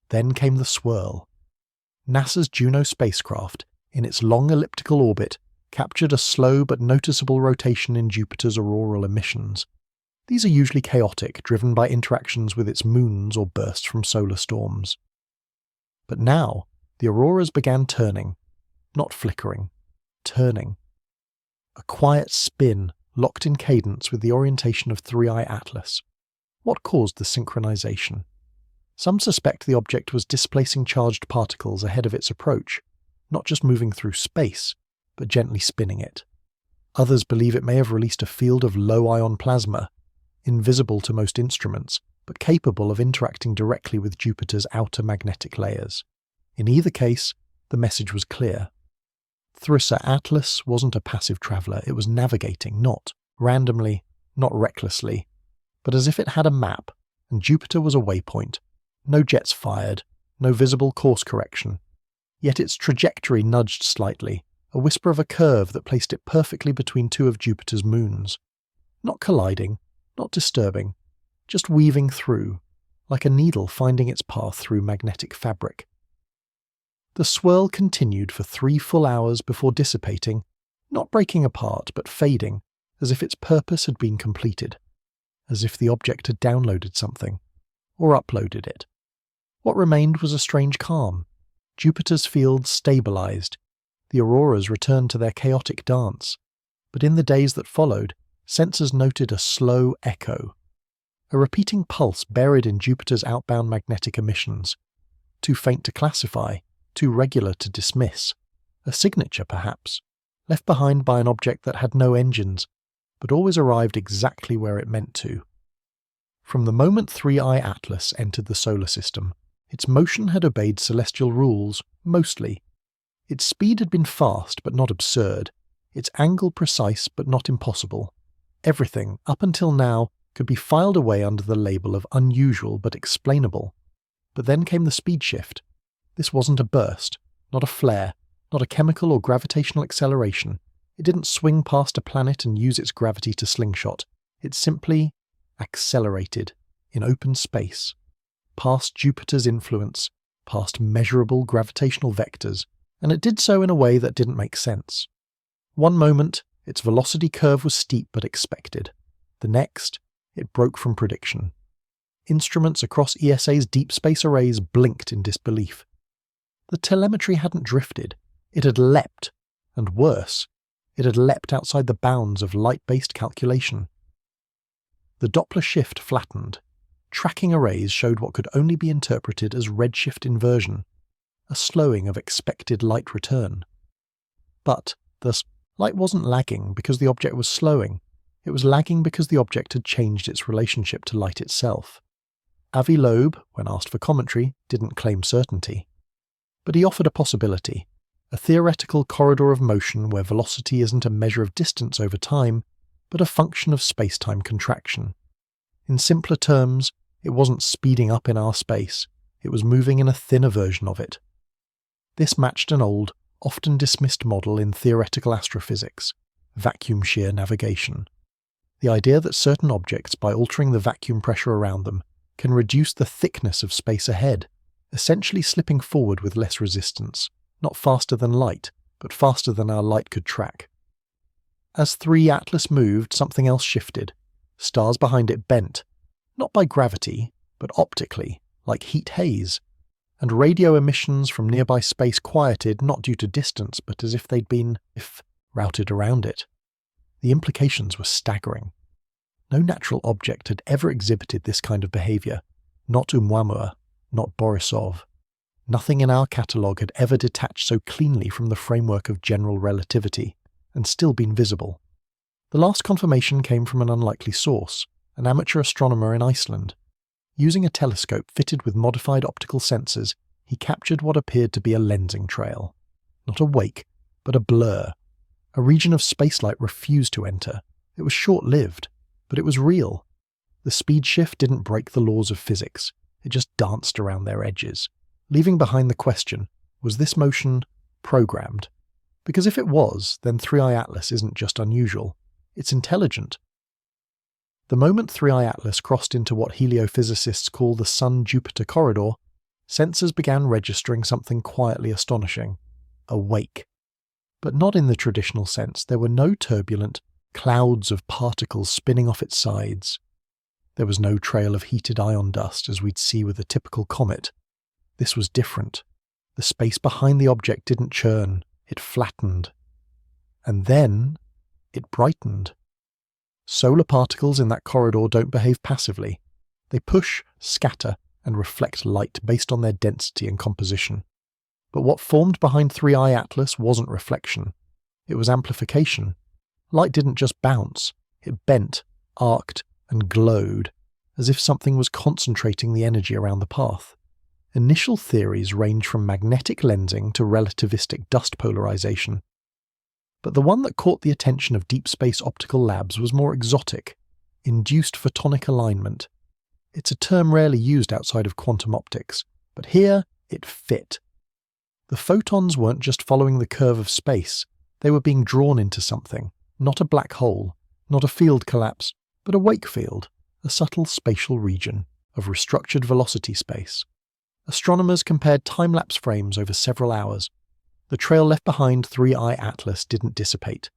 Then came the swirl. NASA's Juno spacecraft, in its long elliptical orbit, captured a slow but noticeable rotation in Jupiter's auroral emissions. These are usually chaotic, driven by interactions with its moons or bursts from solar storms. But now, the auroras began turning, not flickering, turning. A quiet spin locked in cadence with the orientation of 3I Atlas. What caused the synchronization? Some suspect the object was displacing charged particles ahead of its approach, not just moving through space, but gently spinning it. Others believe it may have released a field of low-ion plasma, invisible to most instruments, but capable of interacting directly with Jupiter's outer magnetic layers. In either case, the message was clear. 3I Atlas wasn't a passive traveller, it was navigating, not randomly, not recklessly, but as if it had a map, and Jupiter was a waypoint. No jets fired, no visible course correction. Yet its trajectory nudged slightly, a whisper of a curve that placed it perfectly between two of Jupiter's moons. Not colliding, not disturbing, just weaving through, like a needle finding its path through magnetic fabric. The swirl continued for 3 full hours before dissipating, not breaking apart but fading, as if its purpose had been completed, as if the object had downloaded something, or uploaded it. What remained was a strange calm. Jupiter's field stabilized. The auroras returned to their chaotic dance. But in the days that followed, sensors noted a slow echo, a repeating pulse buried in Jupiter's outbound magnetic emissions, too faint to classify, too regular to dismiss. A signature, perhaps, left behind by an object that had no engines, but always arrived exactly where it meant to. From the moment 3I Atlas entered the solar system, its motion had obeyed celestial rules, mostly. Its speed had been fast but not absurd, its angle precise but not impossible. Everything, up until now, could be filed away under the label of unusual but explainable. But then came the speed shift. This wasn't a burst, not a flare, not a chemical or gravitational acceleration. It didn't swing past a planet and use its gravity to slingshot. It simply accelerated in open space, past Jupiter's influence, past measurable gravitational vectors, and it did so in a way that didn't make sense. One moment, its velocity curve was steep but expected. The next, it broke from prediction. Instruments across ESA's deep space arrays blinked in disbelief. The telemetry hadn't drifted, it had leapt, and worse, it had leapt outside the bounds of light-based calculation. The Doppler shift flattened. Tracking arrays showed what could only be interpreted as redshift inversion, a slowing of expected light return. But, thus, light wasn't lagging because the object was slowing, it was lagging because the object had changed its relationship to light itself. Avi Loeb, when asked for commentary, didn't claim certainty. But he offered a possibility, a theoretical corridor of motion where velocity isn't a measure of distance over time, but a function of space-time contraction. In simpler terms, it wasn't speeding up in our space, it was moving in a thinner version of it. This matched an old, often dismissed model in theoretical astrophysics, vacuum shear navigation. The idea that certain objects, by altering the vacuum pressure around them, can reduce the thickness of space ahead, essentially slipping forward with less resistance, not faster than light, but faster than our light could track. As 3 Atlas moved, something else shifted. Stars behind it bent, not by gravity, but optically, like heat haze, and radio emissions from nearby space quieted not due to distance, but as if they'd been, routed around it. The implications were staggering. No natural object had ever exhibited this kind of behavior, not Oumuamua, not Borisov. Nothing in our catalogue had ever detached so cleanly from the framework of general relativity, and still been visible. The last confirmation came from an unlikely source, an amateur astronomer in Iceland. Using a telescope fitted with modified optical sensors, he captured what appeared to be a lensing trail. Not a wake, but a blur. A region of spacelight refused to enter. It was short-lived, but it was real. The speed shift didn't break the laws of physics, it just danced around their edges, leaving behind the question, was this motion programmed? Because if it was, then 3I Atlas isn't just unusual, it's intelligent. The moment 3I Atlas crossed into what heliophysicists call the Sun-Jupiter corridor, sensors began registering something quietly astonishing, a wake. But not in the traditional sense. There were no turbulent clouds of particles spinning off its sides. There was no trail of heated ion dust as we'd see with a typical comet. This was different. The space behind the object didn't churn, it flattened. And then it brightened. Solar particles in that corridor don't behave passively. They push, scatter, and reflect light based on their density and composition. But what formed behind 3I Atlas wasn't reflection. It was amplification. Light didn't just bounce. It bent, arced, and glowed, as if something was concentrating the energy around the path. Initial theories range from magnetic lensing to relativistic dust polarization. But the one that caught the attention of deep space optical labs was more exotic, induced photonic alignment. It's a term rarely used outside of quantum optics, but here it fit. The photons weren't just following the curve of space, they were being drawn into something, not a black hole, not a field collapse, but a wake field, a subtle spatial region of restructured velocity space. Astronomers compared time-lapse frames over several hours. The trail left behind 3I Atlas didn't dissipate.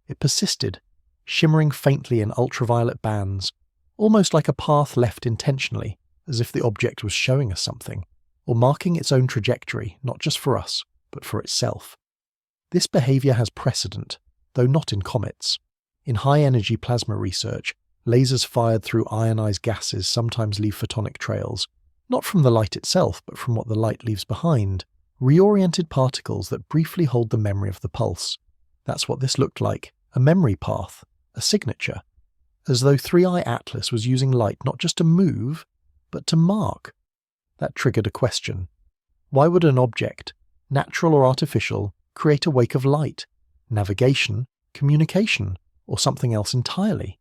It persisted, shimmering faintly in ultraviolet bands, almost like a path left intentionally, as if the object was showing us something, or marking its own trajectory, not just for us, but for itself. This behavior has precedent, though not in comets. In high-energy plasma research, lasers fired through ionized gases sometimes leave photonic trails, not from the light itself, but from what the light leaves behind, reoriented particles that briefly hold the memory of the pulse. That's what this looked like, a memory path, a signature, as though 3I Atlas was using light not just to move, but to mark. That triggered a question. Why would an object, natural or artificial, create a wake of light? Navigation, communication, or something else entirely?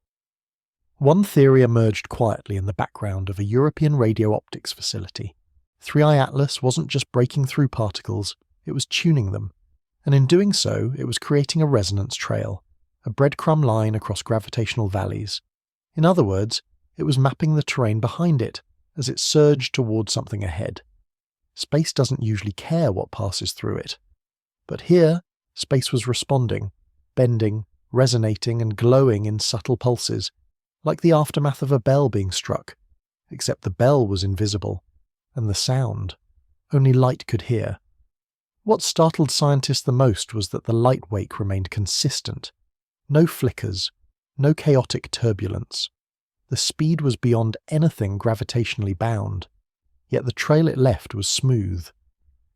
One theory emerged quietly in the background of a European radio optics facility. 3I Atlas wasn't just breaking through particles, it was tuning them, and in doing so it was creating a resonance trail, a breadcrumb line across gravitational valleys. In other words, it was mapping the terrain behind it as it surged towards something ahead. Space doesn't usually care what passes through it. But here, space was responding, bending, resonating and glowing in subtle pulses, like the aftermath of a bell being struck, except the bell was invisible, and the sound only light could hear. What startled scientists the most was that the light wake remained consistent. No flickers, no chaotic turbulence. The speed was beyond anything gravitationally bound, yet the trail it left was smooth.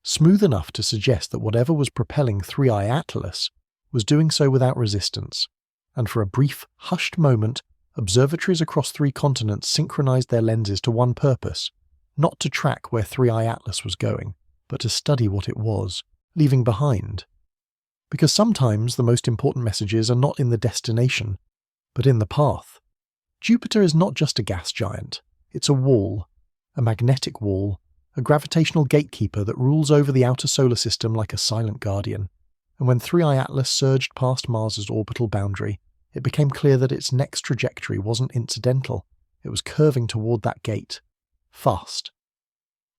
Smooth enough to suggest that whatever was propelling 3I Atlas was doing so without resistance, and for a brief, hushed moment, observatories across 3 continents synchronized their lenses to one purpose: not to track where 3I Atlas was going, but to study what it was leaving behind. Because sometimes the most important messages are not in the destination, but in the path. Jupiter is not just a gas giant, it's a wall, a magnetic wall, a gravitational gatekeeper that rules over the outer solar system like a silent guardian. And when 3I Atlas surged past Mars's orbital boundary, it became clear that its next trajectory wasn't incidental, it was curving toward that gate. Fast.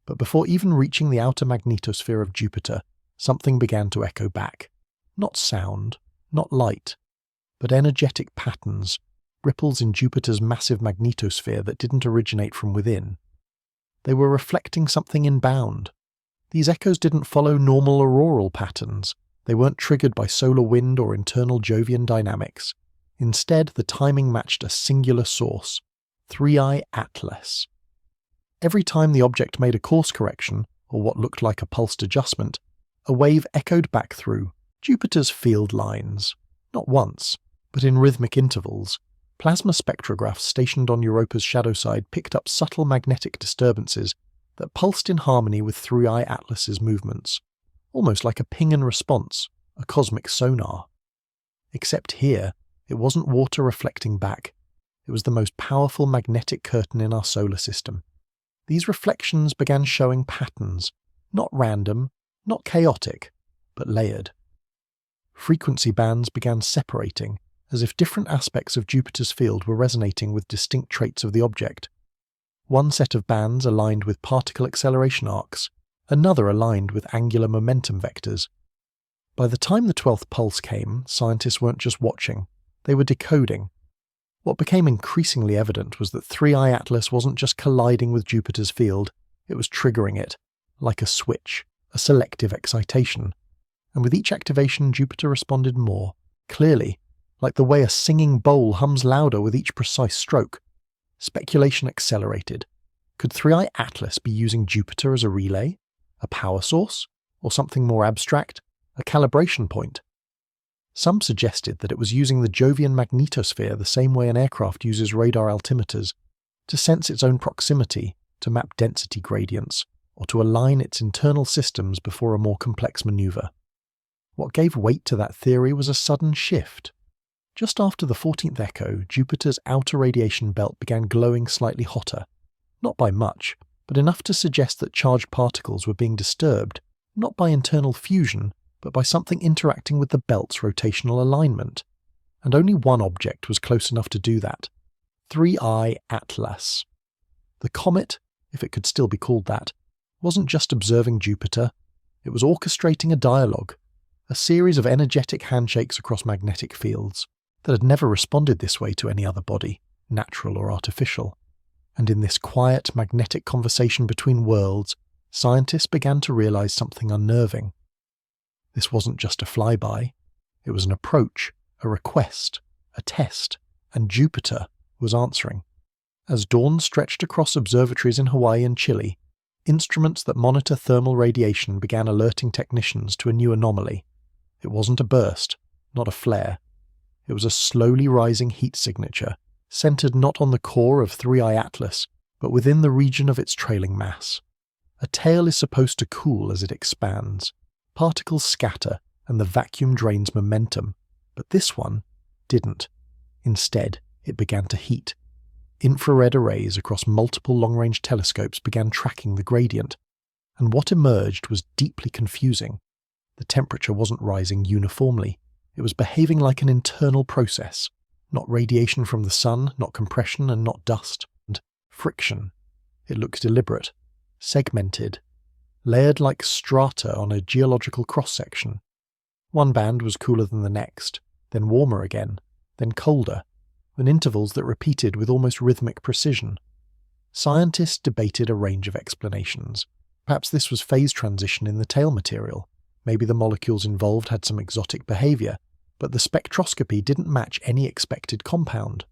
But before even reaching the outer magnetosphere of Jupiter, something began to echo back. Not sound, not light, but energetic patterns, ripples in Jupiter's massive magnetosphere that didn't originate from within. They were reflecting something inbound. These echoes didn't follow normal auroral patterns. They weren't triggered by solar wind or internal Jovian dynamics. Instead, the timing matched a singular source: 3I Atlas. Every time the object made a course correction, or what looked like a pulsed adjustment, a wave echoed back through Jupiter's field lines. Not once, but in rhythmic intervals. Plasma spectrographs stationed on Europa's shadow side picked up subtle magnetic disturbances that pulsed in harmony with 3I Atlas's movements, almost like a ping and response, a cosmic sonar. Except here, it wasn't water reflecting back. It was the most powerful magnetic curtain in our solar system. These reflections began showing patterns, not random, not chaotic, but layered. Frequency bands began separating, as if different aspects of Jupiter's field were resonating with distinct traits of the object. One set of bands aligned with particle acceleration arcs, another aligned with angular momentum vectors. By the time the 12th pulse came, scientists weren't just watching, they were decoding. What became increasingly evident was that 3I Atlas wasn't just colliding with Jupiter's field, it was triggering it, like a switch, a selective excitation. And with each activation, Jupiter responded more, clearly, like the way a singing bowl hums louder with each precise stroke. Speculation accelerated. Could 3I Atlas be using Jupiter as a relay, a power source, or something more abstract, a calibration point? Some suggested that it was using the Jovian magnetosphere the same way an aircraft uses radar altimeters, to sense its own proximity, to map density gradients, or to align its internal systems before a more complex maneuver. What gave weight to that theory was a sudden shift. Just after the 14th echo, Jupiter's outer radiation belt began glowing slightly hotter. Not by much, but enough to suggest that charged particles were being disturbed, not by internal fusion, but by something interacting with the belt's rotational alignment. And only one object was close enough to do that: 3I Atlas. The comet, if it could still be called that, wasn't just observing Jupiter, it was orchestrating a dialogue, a series of energetic handshakes across magnetic fields that had never responded this way to any other body, natural or artificial. And in this quiet, magnetic conversation between worlds, scientists began to realize something unnerving. This wasn't just a flyby, it was an approach, a request, a test, and Jupiter was answering. As dawn stretched across observatories in Hawaii and Chile, instruments that monitor thermal radiation began alerting technicians to a new anomaly. It wasn't a burst, not a flare. It was a slowly rising heat signature, centered not on the core of 3I Atlas, but within the region of its trailing mass. A tail is supposed to cool as it expands. Particles scatter, and the vacuum drains momentum, but this one didn't. Instead, it began to heat. Infrared arrays across multiple long-range telescopes began tracking the gradient, and what emerged was deeply confusing. The temperature wasn't rising uniformly. It was behaving like an internal process, not radiation from the sun, not compression, and not dust, and friction. It looked deliberate, segmented, layered like strata on a geological cross-section. One band was cooler than the next, then warmer again, then colder, in intervals that repeated with almost rhythmic precision. Scientists debated a range of explanations. Perhaps this was phase transition in the tail material. Maybe the molecules involved had some exotic behavior, but the spectroscopy didn't match any expected compound.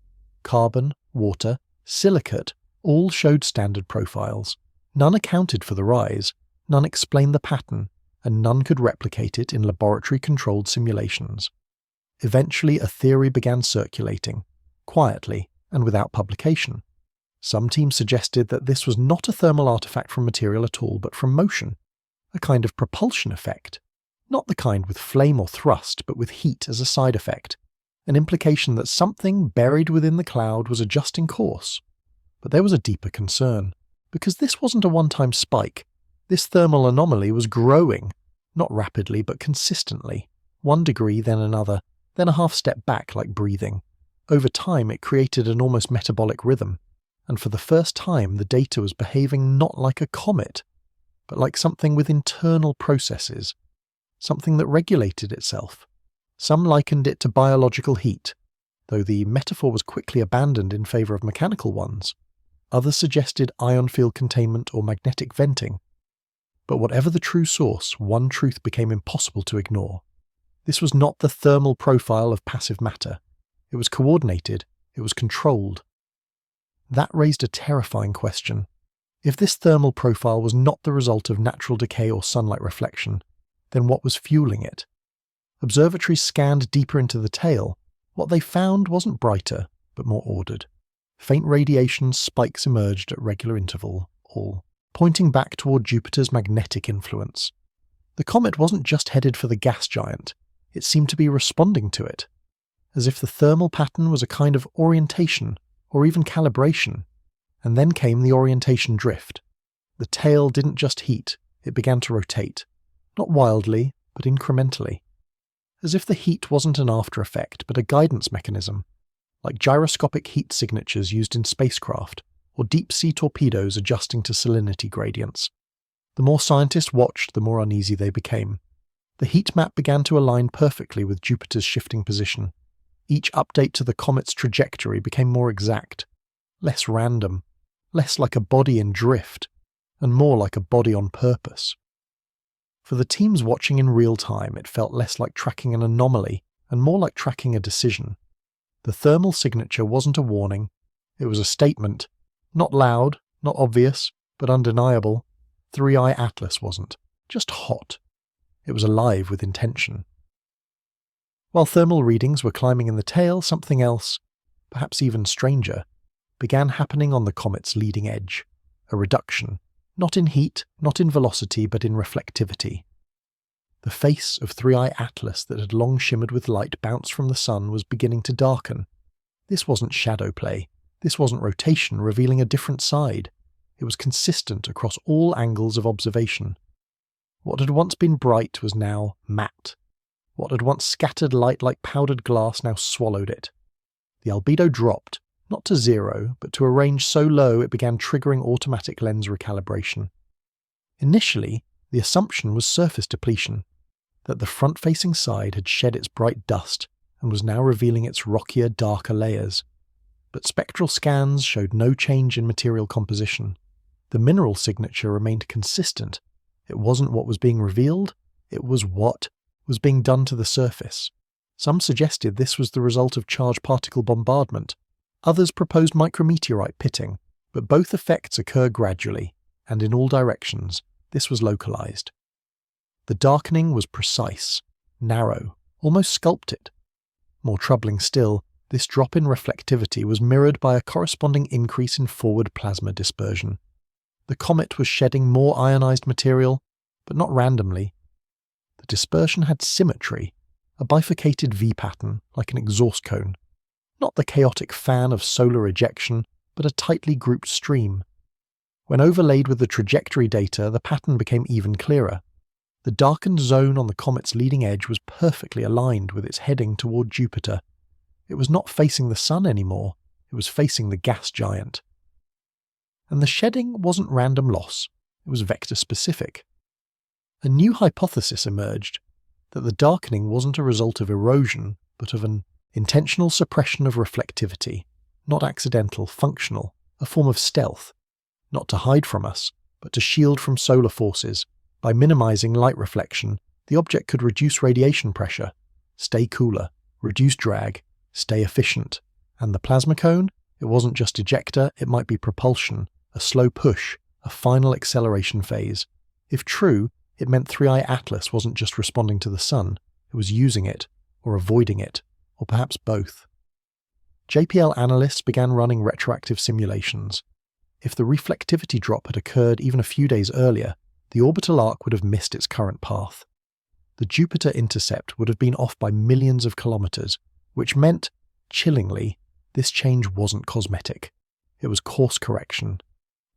Carbon, water, silicate all showed standard profiles. None accounted for the rise, none explained the pattern, and none could replicate it in laboratory-controlled simulations. Eventually, a theory began circulating, quietly and without publication. Some teams suggested that this was not a thermal artifact from material at all, but from motion, a kind of propulsion effect. Not the kind with flame or thrust, but with heat as a side effect, an implication that something buried within the cloud was adjusting course. But there was a deeper concern, because this wasn't a one-time spike. This thermal anomaly was growing, not rapidly but consistently, 1 degree then another, then a half step back like breathing. Over time it created an almost metabolic rhythm, and for the first time the data was behaving not like a comet, but like something with internal processes, something that regulated itself. Some likened it to biological heat, though the metaphor was quickly abandoned in favour of mechanical ones. Others suggested ion field containment or magnetic venting. But whatever the true source, one truth became impossible to ignore. This was not the thermal profile of passive matter. It was coordinated, it was controlled. That raised a terrifying question. If this thermal profile was not the result of natural decay or sunlight reflection, then what was fueling it? Observatories scanned deeper into the tail. What they found wasn't brighter, but more ordered. Faint radiation spikes emerged at regular interval, all pointing back toward Jupiter's magnetic influence. The comet wasn't just headed for the gas giant, it seemed to be responding to it, as if the thermal pattern was a kind of orientation, or even calibration. And then came the orientation drift. The tail didn't just heat, it began to rotate. Not wildly, but incrementally. As if the heat wasn't an after effect, but a guidance mechanism, like gyroscopic heat signatures used in spacecraft, or deep-sea torpedoes adjusting to salinity gradients. The more scientists watched, the more uneasy they became. The heat map began to align perfectly with Jupiter's shifting position. Each update to the comet's trajectory became more exact, less random, less like a body in drift, and more like a body on purpose. For the teams watching in real time, it felt less like tracking an anomaly and more like tracking a decision. The thermal signature wasn't a warning, it was a statement. Not loud, not obvious, but undeniable. 3i Atlas wasn't. Just hot. It was alive with intention. While thermal readings were climbing in the tail, something else, perhaps even stranger, began happening on the comet's leading edge. A reduction. Not in heat, not in velocity, but in reflectivity. The face of 3i Atlas that had long shimmered with light bounced from the sun was beginning to darken. This wasn't shadow play. This wasn't rotation revealing a different side. It was consistent across all angles of observation. What had once been bright was now matte. What had once scattered light like powdered glass now swallowed it. The albedo dropped, not to 0, but to a range so low it began triggering automatic lens recalibration. Initially, the assumption was surface depletion, that the front-facing side had shed its bright dust and was now revealing its rockier, darker layers. But spectral scans showed no change in material composition. The mineral signature remained consistent. It wasn't what was being revealed, it was what was being done to the surface. Some suggested this was the result of charged particle bombardment. Others proposed micrometeorite pitting, but both effects occur gradually, and in all directions. This was localized. The darkening was precise, narrow, almost sculpted. More troubling still, this drop in reflectivity was mirrored by a corresponding increase in forward plasma dispersion. The comet was shedding more ionized material, but not randomly. The dispersion had symmetry, a bifurcated V pattern like an exhaust cone. Not the chaotic fan of solar ejection, but a tightly grouped stream. When overlaid with the trajectory data, the pattern became even clearer. The darkened zone on the comet's leading edge was perfectly aligned with its heading toward Jupiter. It was not facing the sun anymore, it was facing the gas giant. And the shedding wasn't random loss, it was vector-specific. A new hypothesis emerged, that the darkening wasn't a result of erosion, but of an intentional suppression of reflectivity, not accidental, functional, a form of stealth. not to hide from us, but to shield from solar forces. By minimizing light reflection, the object could reduce radiation pressure, stay cooler, reduce drag, stay efficient. And the plasma cone? It wasn't just ejector, it might be propulsion, a slow push, a final acceleration phase. If true, it meant 3I Atlas wasn't just responding to the sun, it was using it, or avoiding it, or perhaps both. JPL analysts began running retroactive simulations. If the reflectivity drop had occurred even a few days earlier, the orbital arc would have missed its current path. The Jupiter intercept would have been off by millions of kilometers, which meant, chillingly, this change wasn't cosmetic. It was course correction.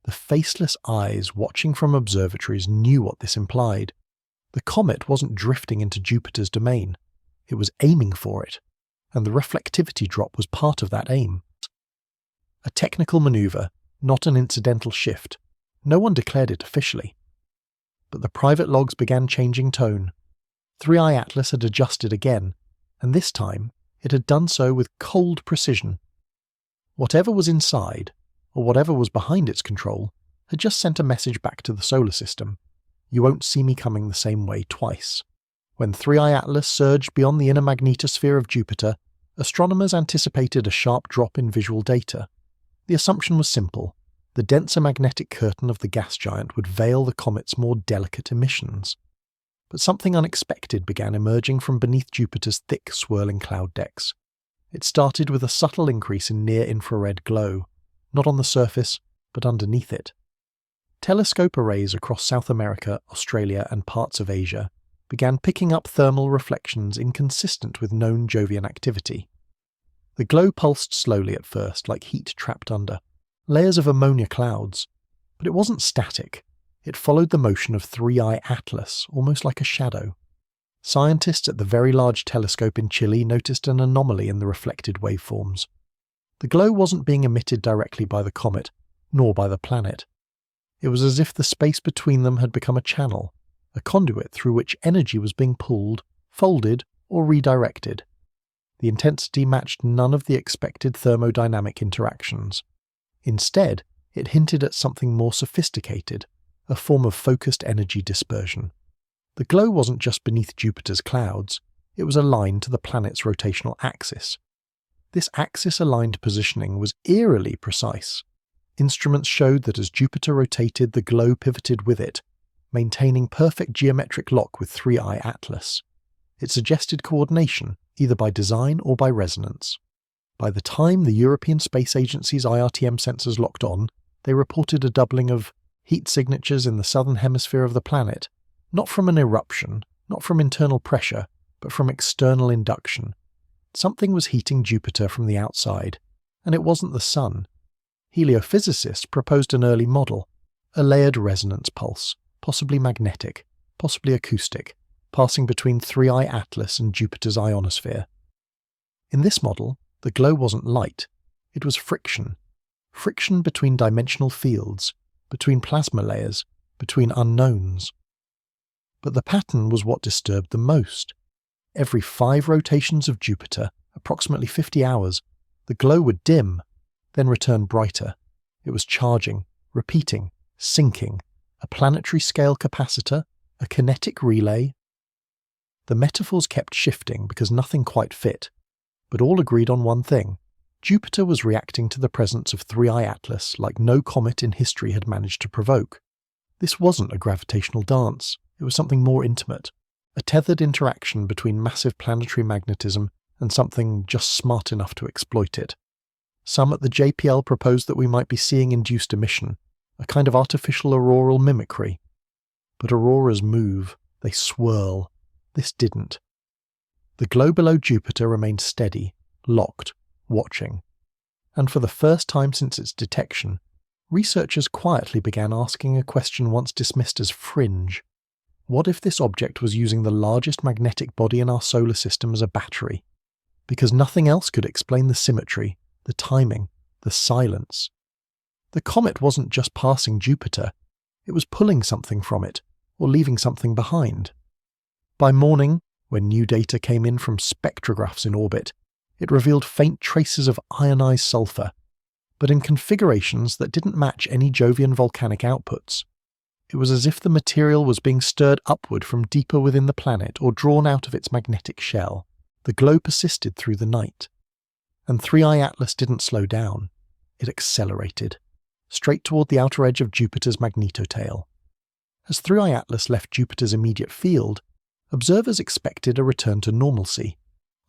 The faceless eyes watching from observatories knew what this implied. The comet wasn't drifting into Jupiter's domain. It was aiming for it, and the reflectivity drop was part of that aim. A technical maneuver, not an incidental shift. No one declared it officially. But the private logs began changing tone. 3I Atlas had adjusted again, and this time it had done so with cold precision. Whatever was inside, or whatever was behind its control, had just sent a message back to the solar system. You won't see me coming the same way twice. When 3I Atlas surged beyond the inner magnetosphere of Jupiter, astronomers anticipated a sharp drop in visual data. The assumption was simple. The denser magnetic curtain of the gas giant would veil the comet's more delicate emissions. But something unexpected began emerging from beneath Jupiter's thick, swirling cloud decks. It started with a subtle increase in near-infrared glow, not on the surface, but underneath it. Telescope arrays across South America, Australia, and parts of Asia began picking up thermal reflections inconsistent with known Jovian activity. The glow pulsed slowly at first, like heat trapped under layers of ammonia clouds, but it wasn't static. It followed the motion of 3I Atlas, almost like a shadow. Scientists at the Very Large Telescope in Chile noticed an anomaly in the reflected waveforms. The glow wasn't being emitted directly by the comet, nor by the planet. It was as if the space between them had become a channel, a conduit through which energy was being pulled, folded, or redirected. The intensity matched none of the expected thermodynamic interactions. Instead, it hinted at something more sophisticated, a form of focused energy dispersion. The glow wasn't just beneath Jupiter's clouds, it was aligned to the planet's rotational axis. This axis-aligned positioning was eerily precise. Instruments showed that as Jupiter rotated, the glow pivoted with it, maintaining perfect geometric lock with 3I Atlas. It suggested coordination, either by design or by resonance. By the time the European Space Agency's IRTM sensors locked on, they reported a doubling of heat signatures in the southern hemisphere of the planet, not from an eruption, not from internal pressure, but from external induction. Something was heating Jupiter from the outside, and it wasn't the sun. Heliophysicists proposed an early model, a layered resonance pulse, possibly magnetic, possibly acoustic, passing between 3I Atlas and Jupiter's ionosphere. In this model, the glow wasn't light, it was friction. Friction between dimensional fields, between plasma layers, between unknowns. But the pattern was what disturbed the most. Every 5 rotations of Jupiter, approximately 50 hours, the glow would dim, then return brighter. It was charging, repeating, sinking, a planetary scale capacitor, a kinetic relay. The metaphors kept shifting because nothing quite fit, but all agreed on one thing. Jupiter was reacting to the presence of 3I Atlas like no comet in history had managed to provoke. This wasn't a gravitational dance, it was something more intimate, a tethered interaction between massive planetary magnetism and something just smart enough to exploit it. Some at the JPL proposed that we might be seeing induced emission, a kind of artificial auroral mimicry. But auroras move, they swirl. This didn't. The glow below Jupiter remained steady, locked, watching. And for the first time since its detection, researchers quietly began asking a question once dismissed as fringe. What if this object was using the largest magnetic body in our solar system as a battery? Because nothing else could explain the symmetry, the timing, the silence. The comet wasn't just passing Jupiter, it was pulling something from it, or leaving something behind. By morning, when new data came in from spectrographs in orbit, it revealed faint traces of ionized sulfur. but in configurations that didn't match any Jovian volcanic outputs. It was as if the material was being stirred upward from deeper within the planet or drawn out of its magnetic shell. The glow persisted through the night. And 3I Atlas didn't slow down. It accelerated, straight toward the outer edge of Jupiter's magnetotail. As 3I Atlas left Jupiter's immediate field, observers expected a return to normalcy.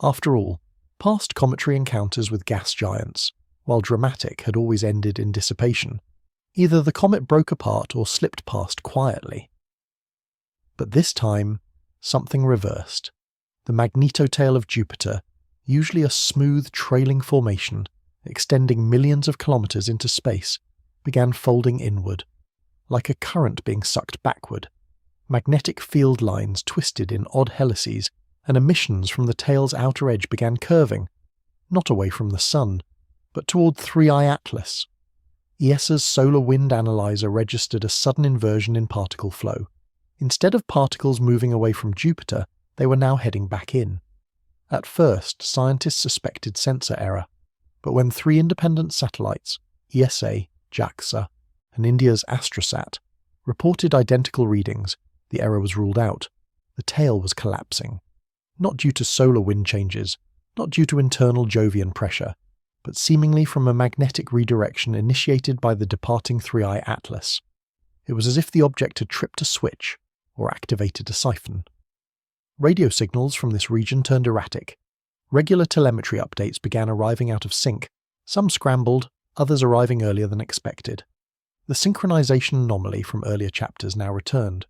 After all, past cometary encounters with gas giants, while dramatic, had always ended in dissipation. Either the comet broke apart or slipped past quietly. But this time, something reversed. The magnetotail of Jupiter, usually a smooth trailing formation extending millions of kilometers into space, began folding inward, like a current being sucked backward. Magnetic field lines twisted in odd helices, and emissions from the tail's outer edge began curving, not away from the Sun, but toward 3I Atlas. ESA's solar wind analyzer registered a sudden inversion in particle flow. Instead of particles moving away from Jupiter, they were now heading back in. At first, scientists suspected sensor error, but when 3 independent satellites, ESA, JAXA, and India's Astrosat, reported identical readings, the error was ruled out. The tail was collapsing. Not due to solar wind changes, not due to internal Jovian pressure, but seemingly from a magnetic redirection initiated by the departing 3I Atlas. It was as if the object had tripped a switch or activated a siphon. Radio signals from this region turned erratic. Regular telemetry updates began arriving out of sync, some scrambled, others arriving earlier than expected. The synchronization anomaly from earlier chapters now returned,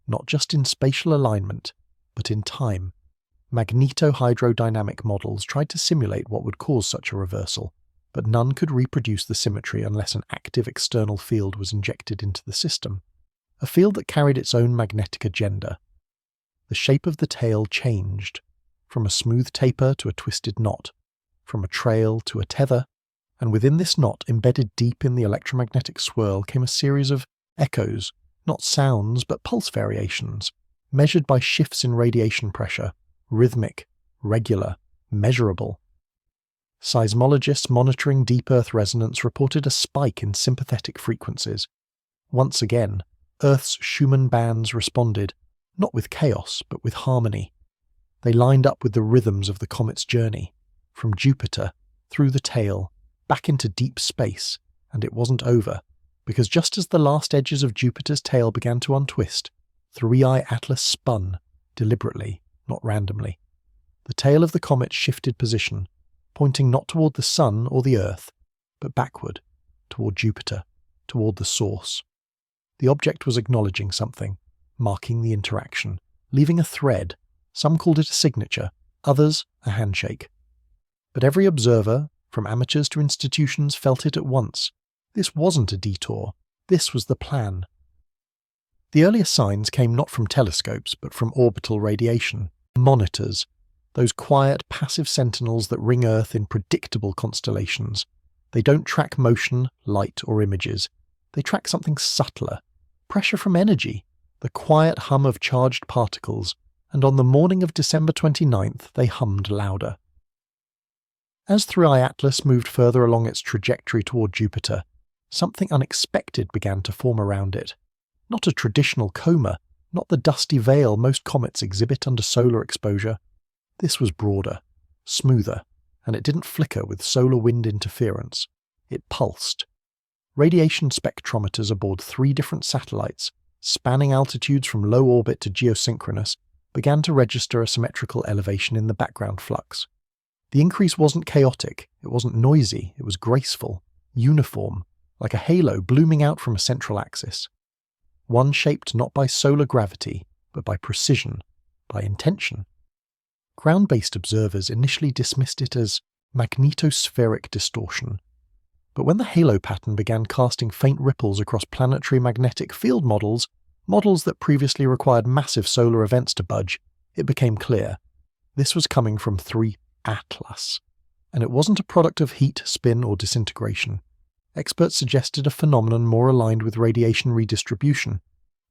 not just in spatial alignment, but in time. Magneto-hydrodynamic models tried to simulate what would cause such a reversal, but none could reproduce the symmetry unless an active external field was injected into the system, a field that carried its own magnetic agenda. The shape of the tail changed, from a smooth taper to a twisted knot, from a trail to a tether, and within this knot, embedded deep in the electromagnetic swirl, came a series of echoes, not sounds but pulse variations, measured by shifts in radiation pressure, rhythmic, regular, measurable. Seismologists monitoring deep Earth resonance reported a spike in sympathetic frequencies. Once again, Earth's Schumann bands responded, not with chaos, but with harmony. They lined up with the rhythms of the comet's journey, from Jupiter, through the tail, back into deep space, and it wasn't over, because just as the last edges of Jupiter's tail began to untwist, 3I Atlas spun, deliberately, not randomly. The tail of the comet shifted position, pointing not toward the Sun or the Earth, but backward, toward Jupiter, toward the source. The object was acknowledging something, marking the interaction, leaving a thread. Some called it a signature, others a handshake. But every observer, from amateurs to institutions, felt it at once. This wasn't a detour. This was the plan. The earliest signs came not from telescopes, but from orbital radiation. Monitors, those quiet, passive sentinels that ring Earth in predictable constellations. They don't track motion, light, or images. They track something subtler. Pressure from energy, the quiet hum of charged particles, and on the morning of December 29th they hummed louder. As 3I Atlas moved further along its trajectory toward Jupiter, something unexpected began to form around it. Not a traditional coma, not the dusty veil most comets exhibit under solar exposure. This was broader, smoother, and it didn't flicker with solar wind interference. It pulsed. Radiation spectrometers aboard 3 different satellites, spanning altitudes from low orbit to geosynchronous, began to register a symmetrical elevation in the background flux. The increase wasn't chaotic, it wasn't noisy, it was graceful, uniform, like a halo blooming out from a central axis. One shaped not by solar gravity, but by precision, by intention. Ground-based observers initially dismissed it as magnetospheric distortion. But when the halo pattern began casting faint ripples across planetary magnetic field models that previously required massive solar events to budge, it became clear. This was coming from 3 Atlas. And it wasn't a product of heat, spin, or disintegration. Experts suggested a phenomenon more aligned with radiation redistribution.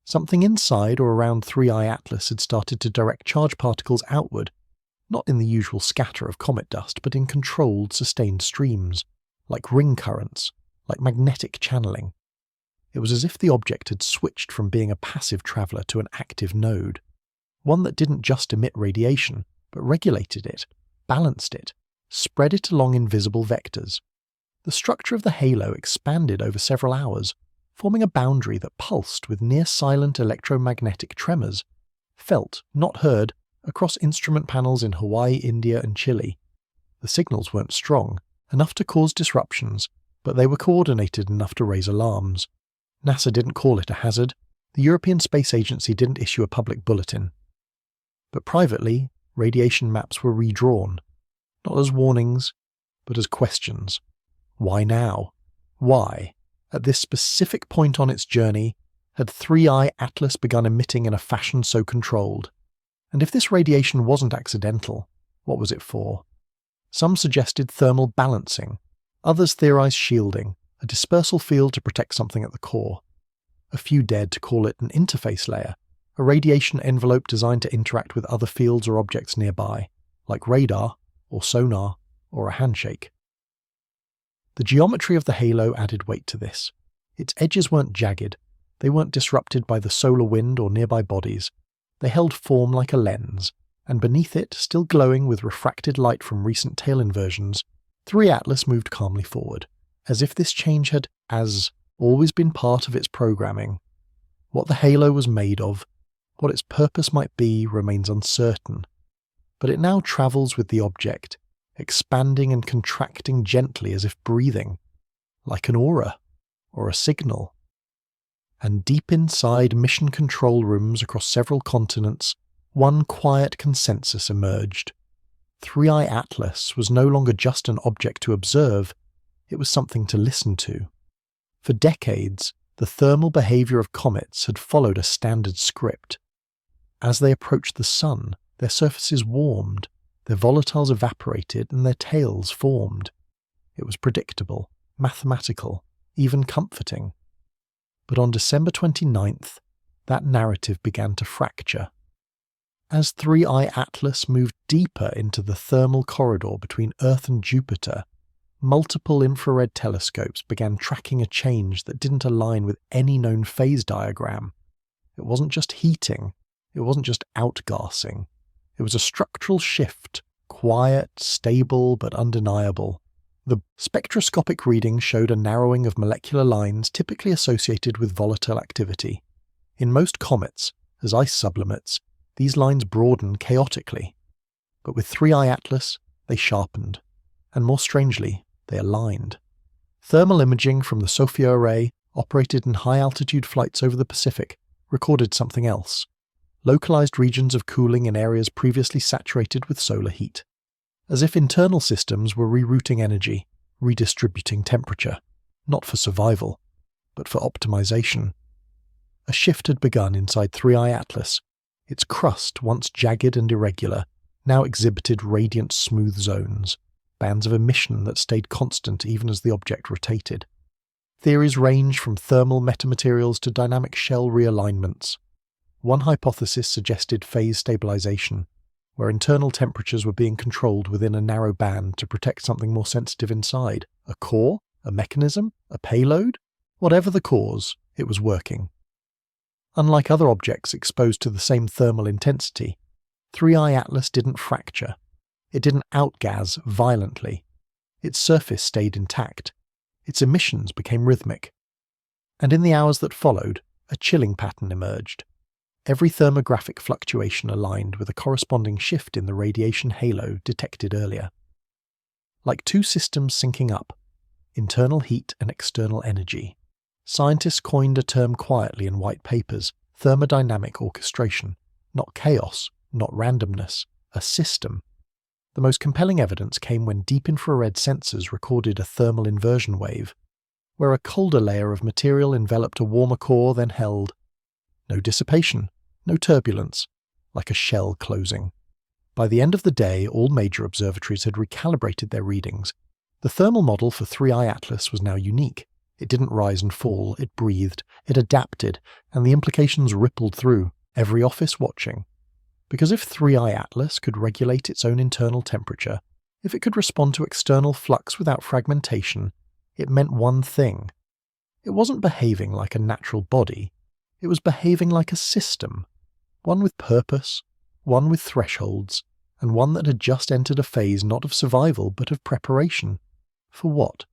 Something inside or around 3I Atlas had started to direct charge particles outward, not in the usual scatter of comet dust, but in controlled, sustained streams, like ring currents, like magnetic channeling. It was as if the object had switched from being a passive traveller to an active node, one that didn't just emit radiation, but regulated it, balanced it, spread it along invisible vectors. The structure of the halo expanded over several hours, forming a boundary that pulsed with near-silent electromagnetic tremors, felt, not heard, across instrument panels in Hawaii, India, and Chile. The signals weren't strong, enough to cause disruptions, but they were coordinated enough to raise alarms. NASA didn't call it a hazard. The European Space Agency didn't issue a public bulletin. But privately, radiation maps were redrawn, not as warnings, but as questions. Why now? Why, at this specific point on its journey, had 3I Atlas begun emitting in a fashion so controlled? And if this radiation wasn't accidental, what was it for? Some suggested thermal balancing, others theorized shielding, a dispersal field to protect something at the core. A few dared to call it an interface layer, a radiation envelope designed to interact with other fields or objects nearby, like radar, or sonar, or a handshake. The geometry of the halo added weight to this. Its edges weren't jagged, they weren't disrupted by the solar wind or nearby bodies. They held form like a lens, and beneath it, still glowing with refracted light from recent tail inversions, 3 Atlas moved calmly forward, as if this change had, as always, been part of its programming. What the halo was made of, what its purpose might be, remains uncertain. But it now travels with the object, expanding and contracting gently as if breathing, like an aura, or a signal. And deep inside mission control rooms across several continents, one quiet consensus emerged. 3I Atlas was no longer just an object to observe, it was something to listen to. For decades, the thermal behavior of comets had followed a standard script. As they approached the sun, their surfaces warmed, their volatiles evaporated, and their tails formed. It was predictable, mathematical, even comforting. But on December 29th, that narrative began to fracture. As 3I Atlas moved deeper into the thermal corridor between Earth and Jupiter, multiple infrared telescopes began tracking a change that didn't align with any known phase diagram. It wasn't just heating, it wasn't just outgassing. It was a structural shift, quiet, stable, but undeniable. The spectroscopic readings showed a narrowing of molecular lines typically associated with volatile activity. In most comets, as ice sublimits, these lines broaden chaotically. But with 3I Atlas, they sharpened. And more strangely, they aligned. Thermal imaging from the SOFIA array, operated in high-altitude flights over the Pacific, recorded something else. Localized regions of cooling in areas previously saturated with solar heat. As if internal systems were rerouting energy, redistributing temperature, not for survival, but for optimization. A shift had begun inside 3I Atlas. Its crust, once jagged and irregular, now exhibited radiant smooth zones, bands of emission that stayed constant even as the object rotated. Theories ranged from thermal metamaterials to dynamic shell realignments. One hypothesis suggested phase stabilization, where internal temperatures were being controlled within a narrow band to protect something more sensitive inside. A core? A mechanism? A payload? Whatever the cause, it was working. Unlike other objects exposed to the same thermal intensity, 3I Atlas didn't fracture. It didn't outgas violently. Its surface stayed intact. Its emissions became rhythmic. And in the hours that followed, a chilling pattern emerged. Every thermographic fluctuation aligned with a corresponding shift in the radiation halo detected earlier. Like two systems syncing up, internal heat and external energy, scientists coined a term quietly in white papers, thermodynamic orchestration, not chaos, not randomness, a system. The most compelling evidence came when deep infrared sensors recorded a thermal inversion wave, where a colder layer of material enveloped a warmer core then held. No dissipation, no turbulence, like a shell closing. By the end of the day, all major observatories had recalibrated their readings. The thermal model for 3I Atlas was now unique. It didn't rise and fall, it breathed, it adapted, and the implications rippled through, every office watching. Because if 3I Atlas could regulate its own internal temperature, if it could respond to external flux without fragmentation, it meant one thing. It wasn't behaving like a natural body, it was behaving like a system, one with purpose, one with thresholds, and one that had just entered a phase not of survival but of preparation. For what?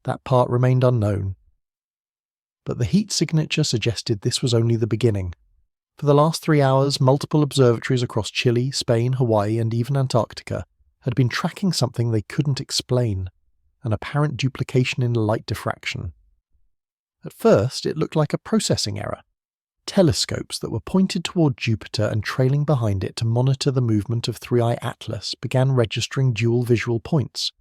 That part remained unknown. But the heat signature suggested this was only the beginning. For the last 3 hours, multiple observatories across Chile, Spain, Hawaii, and even Antarctica had been tracking something they couldn't explain, an apparent duplication in light diffraction. At first, it looked like a processing error. Telescopes that were pointed toward Jupiter and trailing behind it to monitor the movement of 3I Atlas began registering dual visual points.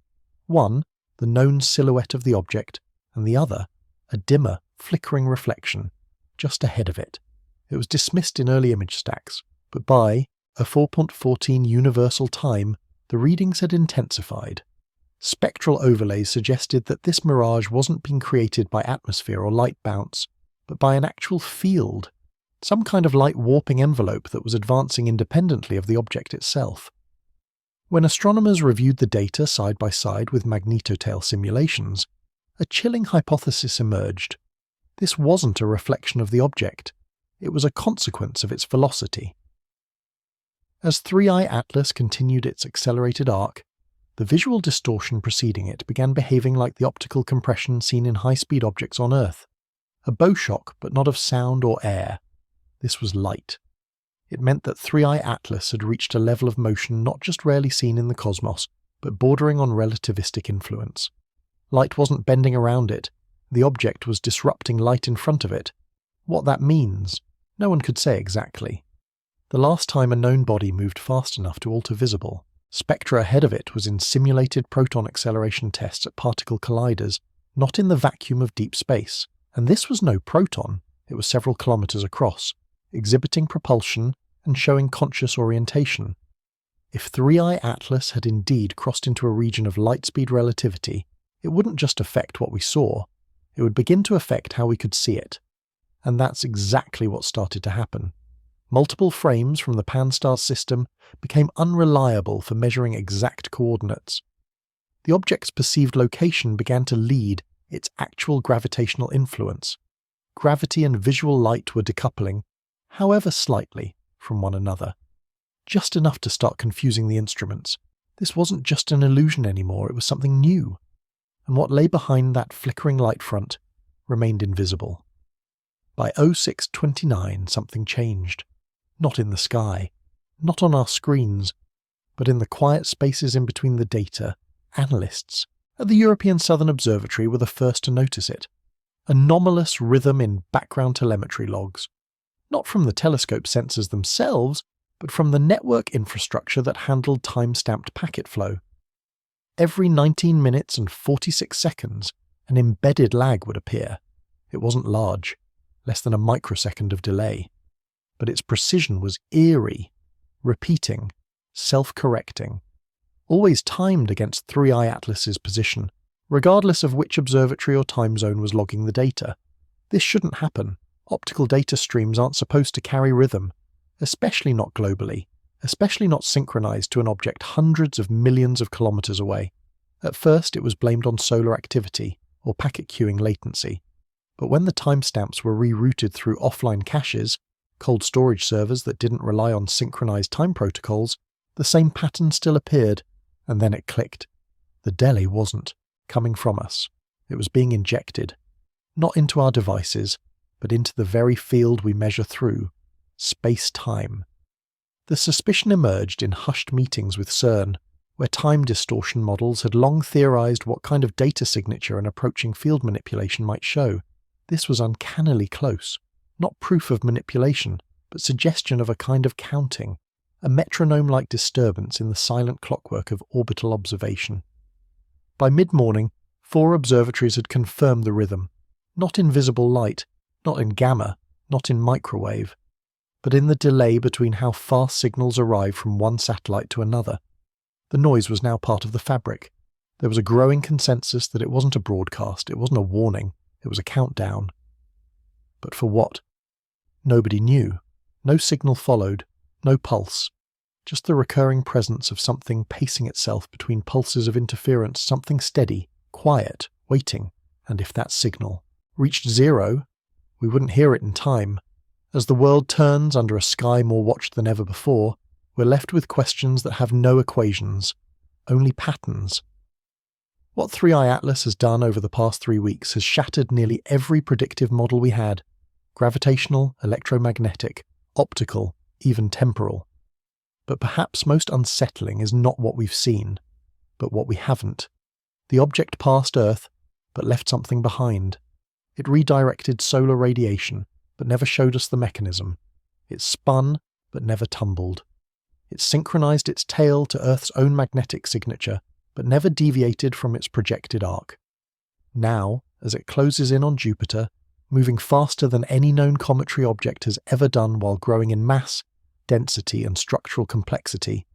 One, the known silhouette of the object, and the other, a dimmer, flickering reflection, just ahead of it. It was dismissed in early image stacks, but by a 4.14 universal time, the readings had intensified. Spectral overlays suggested that this mirage wasn't being created by atmosphere or light bounce, but by an actual field, some kind of light warping envelope that was advancing independently of the object itself. When astronomers reviewed the data side by side with magnetotail simulations, a chilling hypothesis emerged. This wasn't a reflection of the object, it was a consequence of its velocity. As 3I Atlas continued its accelerated arc, the visual distortion preceding it began behaving like the optical compression seen in high-speed objects on Earth. A bow shock, but not of sound or air. This was light. It meant that 3I Atlas had reached a level of motion not just rarely seen in the cosmos, but bordering on relativistic influence. Light wasn't bending around it, the object was disrupting light in front of it. What that means, no one could say exactly. The last time a known body moved fast enough to alter visible, spectra ahead of it was in simulated proton acceleration tests at particle colliders, not in the vacuum of deep space. And this was no proton, it was several kilometers across, exhibiting propulsion and showing conscious orientation. If 3I Atlas had indeed crossed into a region of light-speed relativity, it wouldn't just affect what we saw, it would begin to affect how we could see it. And that's exactly what started to happen. Multiple frames from the Pan-STARRS system became unreliable for measuring exact coordinates. The object's perceived location began to lead its actual gravitational influence. Gravity and visual light were decoupling, however slightly, from one another. Just enough to start confusing the instruments. This wasn't just an illusion anymore, it was something new. And what lay behind that flickering light front remained invisible. By 0629 something changed. Not in the sky, not on our screens, but in the quiet spaces in between the data. Analysts at the European Southern Observatory were the first to notice it. Anomalous rhythm in background telemetry logs. Not from the telescope sensors themselves, but from the network infrastructure that handled time-stamped packet flow. Every 19 minutes and 46 seconds, an embedded lag would appear. It wasn't large, less than a microsecond of delay. But its precision was eerie, repeating, self-correcting, always timed against 3I Atlas's position, regardless of which observatory or time zone was logging the data. This shouldn't happen. Optical data streams aren't supposed to carry rhythm, especially not globally, especially not synchronized to an object hundreds of millions of kilometers away. At first it was blamed on solar activity, or packet queuing latency. But when the timestamps were rerouted through offline caches, cold storage servers that didn't rely on synchronized time protocols, the same pattern still appeared, and then it clicked. The delay wasn't coming from us. It was being injected, not into our devices, but into the very field we measure through, space-time. The suspicion emerged in hushed meetings with CERN, where time distortion models had long theorized what kind of data signature an approaching field manipulation might show. This was uncannily close. Not proof of manipulation, but suggestion of a kind of counting, a metronome-like disturbance in the silent clockwork of orbital observation. By mid-morning, 4 observatories had confirmed the rhythm, not in visible light, not in gamma, not in microwave, but in the delay between how fast signals arrive from one satellite to another. The noise was now part of the fabric. There was a growing consensus that it wasn't a broadcast, it wasn't a warning, it was a countdown. But for what? Nobody knew. No signal followed, no pulse. Just the recurring presence of something pacing itself between pulses of interference, something steady, quiet, waiting, and if that signal reached zero, we wouldn't hear it in time. As the world turns under a sky more watched than ever before, we're left with questions that have no equations, only patterns. What 3i Atlas has done over the past 3 weeks has shattered nearly every predictive model we had: gravitational, electromagnetic, optical, even temporal. But perhaps most unsettling is not what we've seen, but what we haven't. The object passed Earth, but left something behind. It redirected solar radiation, but never showed us the mechanism. It spun, but never tumbled. It synchronized its tail to Earth's own magnetic signature, but never deviated from its projected arc. Now, as it closes in on Jupiter, moving faster than any known cometary object has ever done while growing in mass, density, and structural complexity,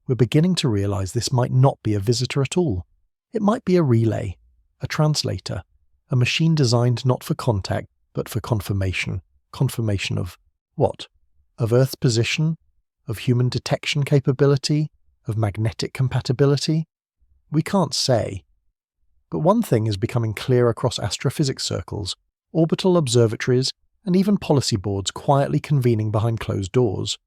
we're beginning to realize this might not be a visitor at all. It might be a relay, a translator, a machine designed not for contact, but for confirmation. Confirmation of what? Of Earth's position? Of human detection capability? Of magnetic compatibility? We can't say. But one thing is becoming clear across astrophysics circles, orbital observatories, and even policy boards quietly convening behind closed doors.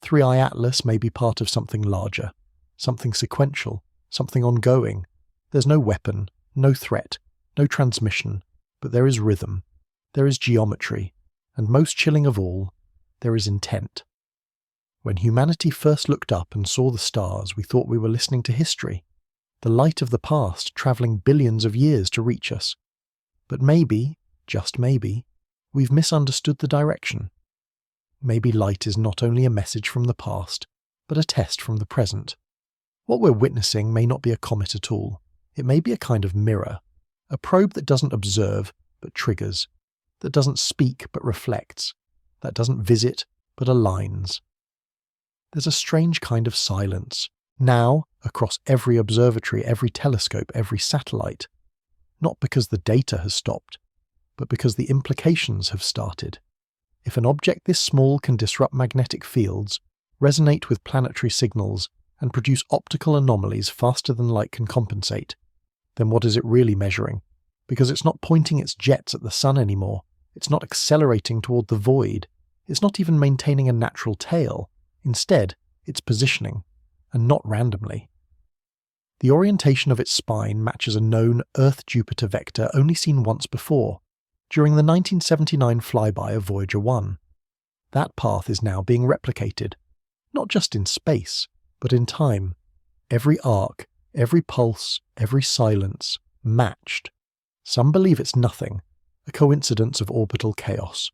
3i Atlas may be part of something larger, something sequential, something ongoing. There's no weapon, no threat, no transmission, but there is rhythm, there is geometry, and most chilling of all, there is intent. When humanity first looked up and saw the stars, we thought we were listening to history, the light of the past travelling billions of years to reach us. But maybe, just maybe, we've misunderstood the direction. Maybe light is not only a message from the past, but a test from the present. What we're witnessing may not be a comet at all. It may be a kind of mirror, a probe that doesn't observe, but triggers, that doesn't speak, but reflects, that doesn't visit, but aligns. There's a strange kind of silence, now, across every observatory, every telescope, every satellite, not because the data has stopped, but because the implications have started. If an object this small can disrupt magnetic fields, resonate with planetary signals, and produce optical anomalies faster than light can compensate, then what is it really measuring? Because it's not pointing its jets at the sun anymore, it's not accelerating toward the void, it's not even maintaining a natural tail. Instead, it's positioning, and not randomly. The orientation of its spine matches a known Earth-Jupiter vector only seen once before, during the 1979 flyby of Voyager 1. That path is now being replicated, not just in space, but in time. Every arc, every pulse, every silence, matched. Some believe it's nothing, a coincidence of orbital chaos.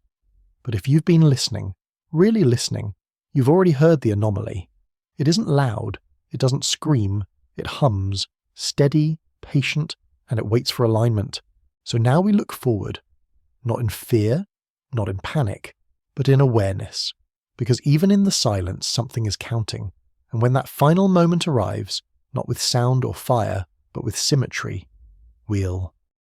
But if you've been listening, really listening, you've already heard the anomaly. It isn't loud, it doesn't scream, it hums, steady, patient, and it waits for alignment. So now we look forward, not in fear, not in panic, but in awareness. Because even in the silence, something is counting. And when that final moment arrives, not with sound or fire, but with symmetry, we'll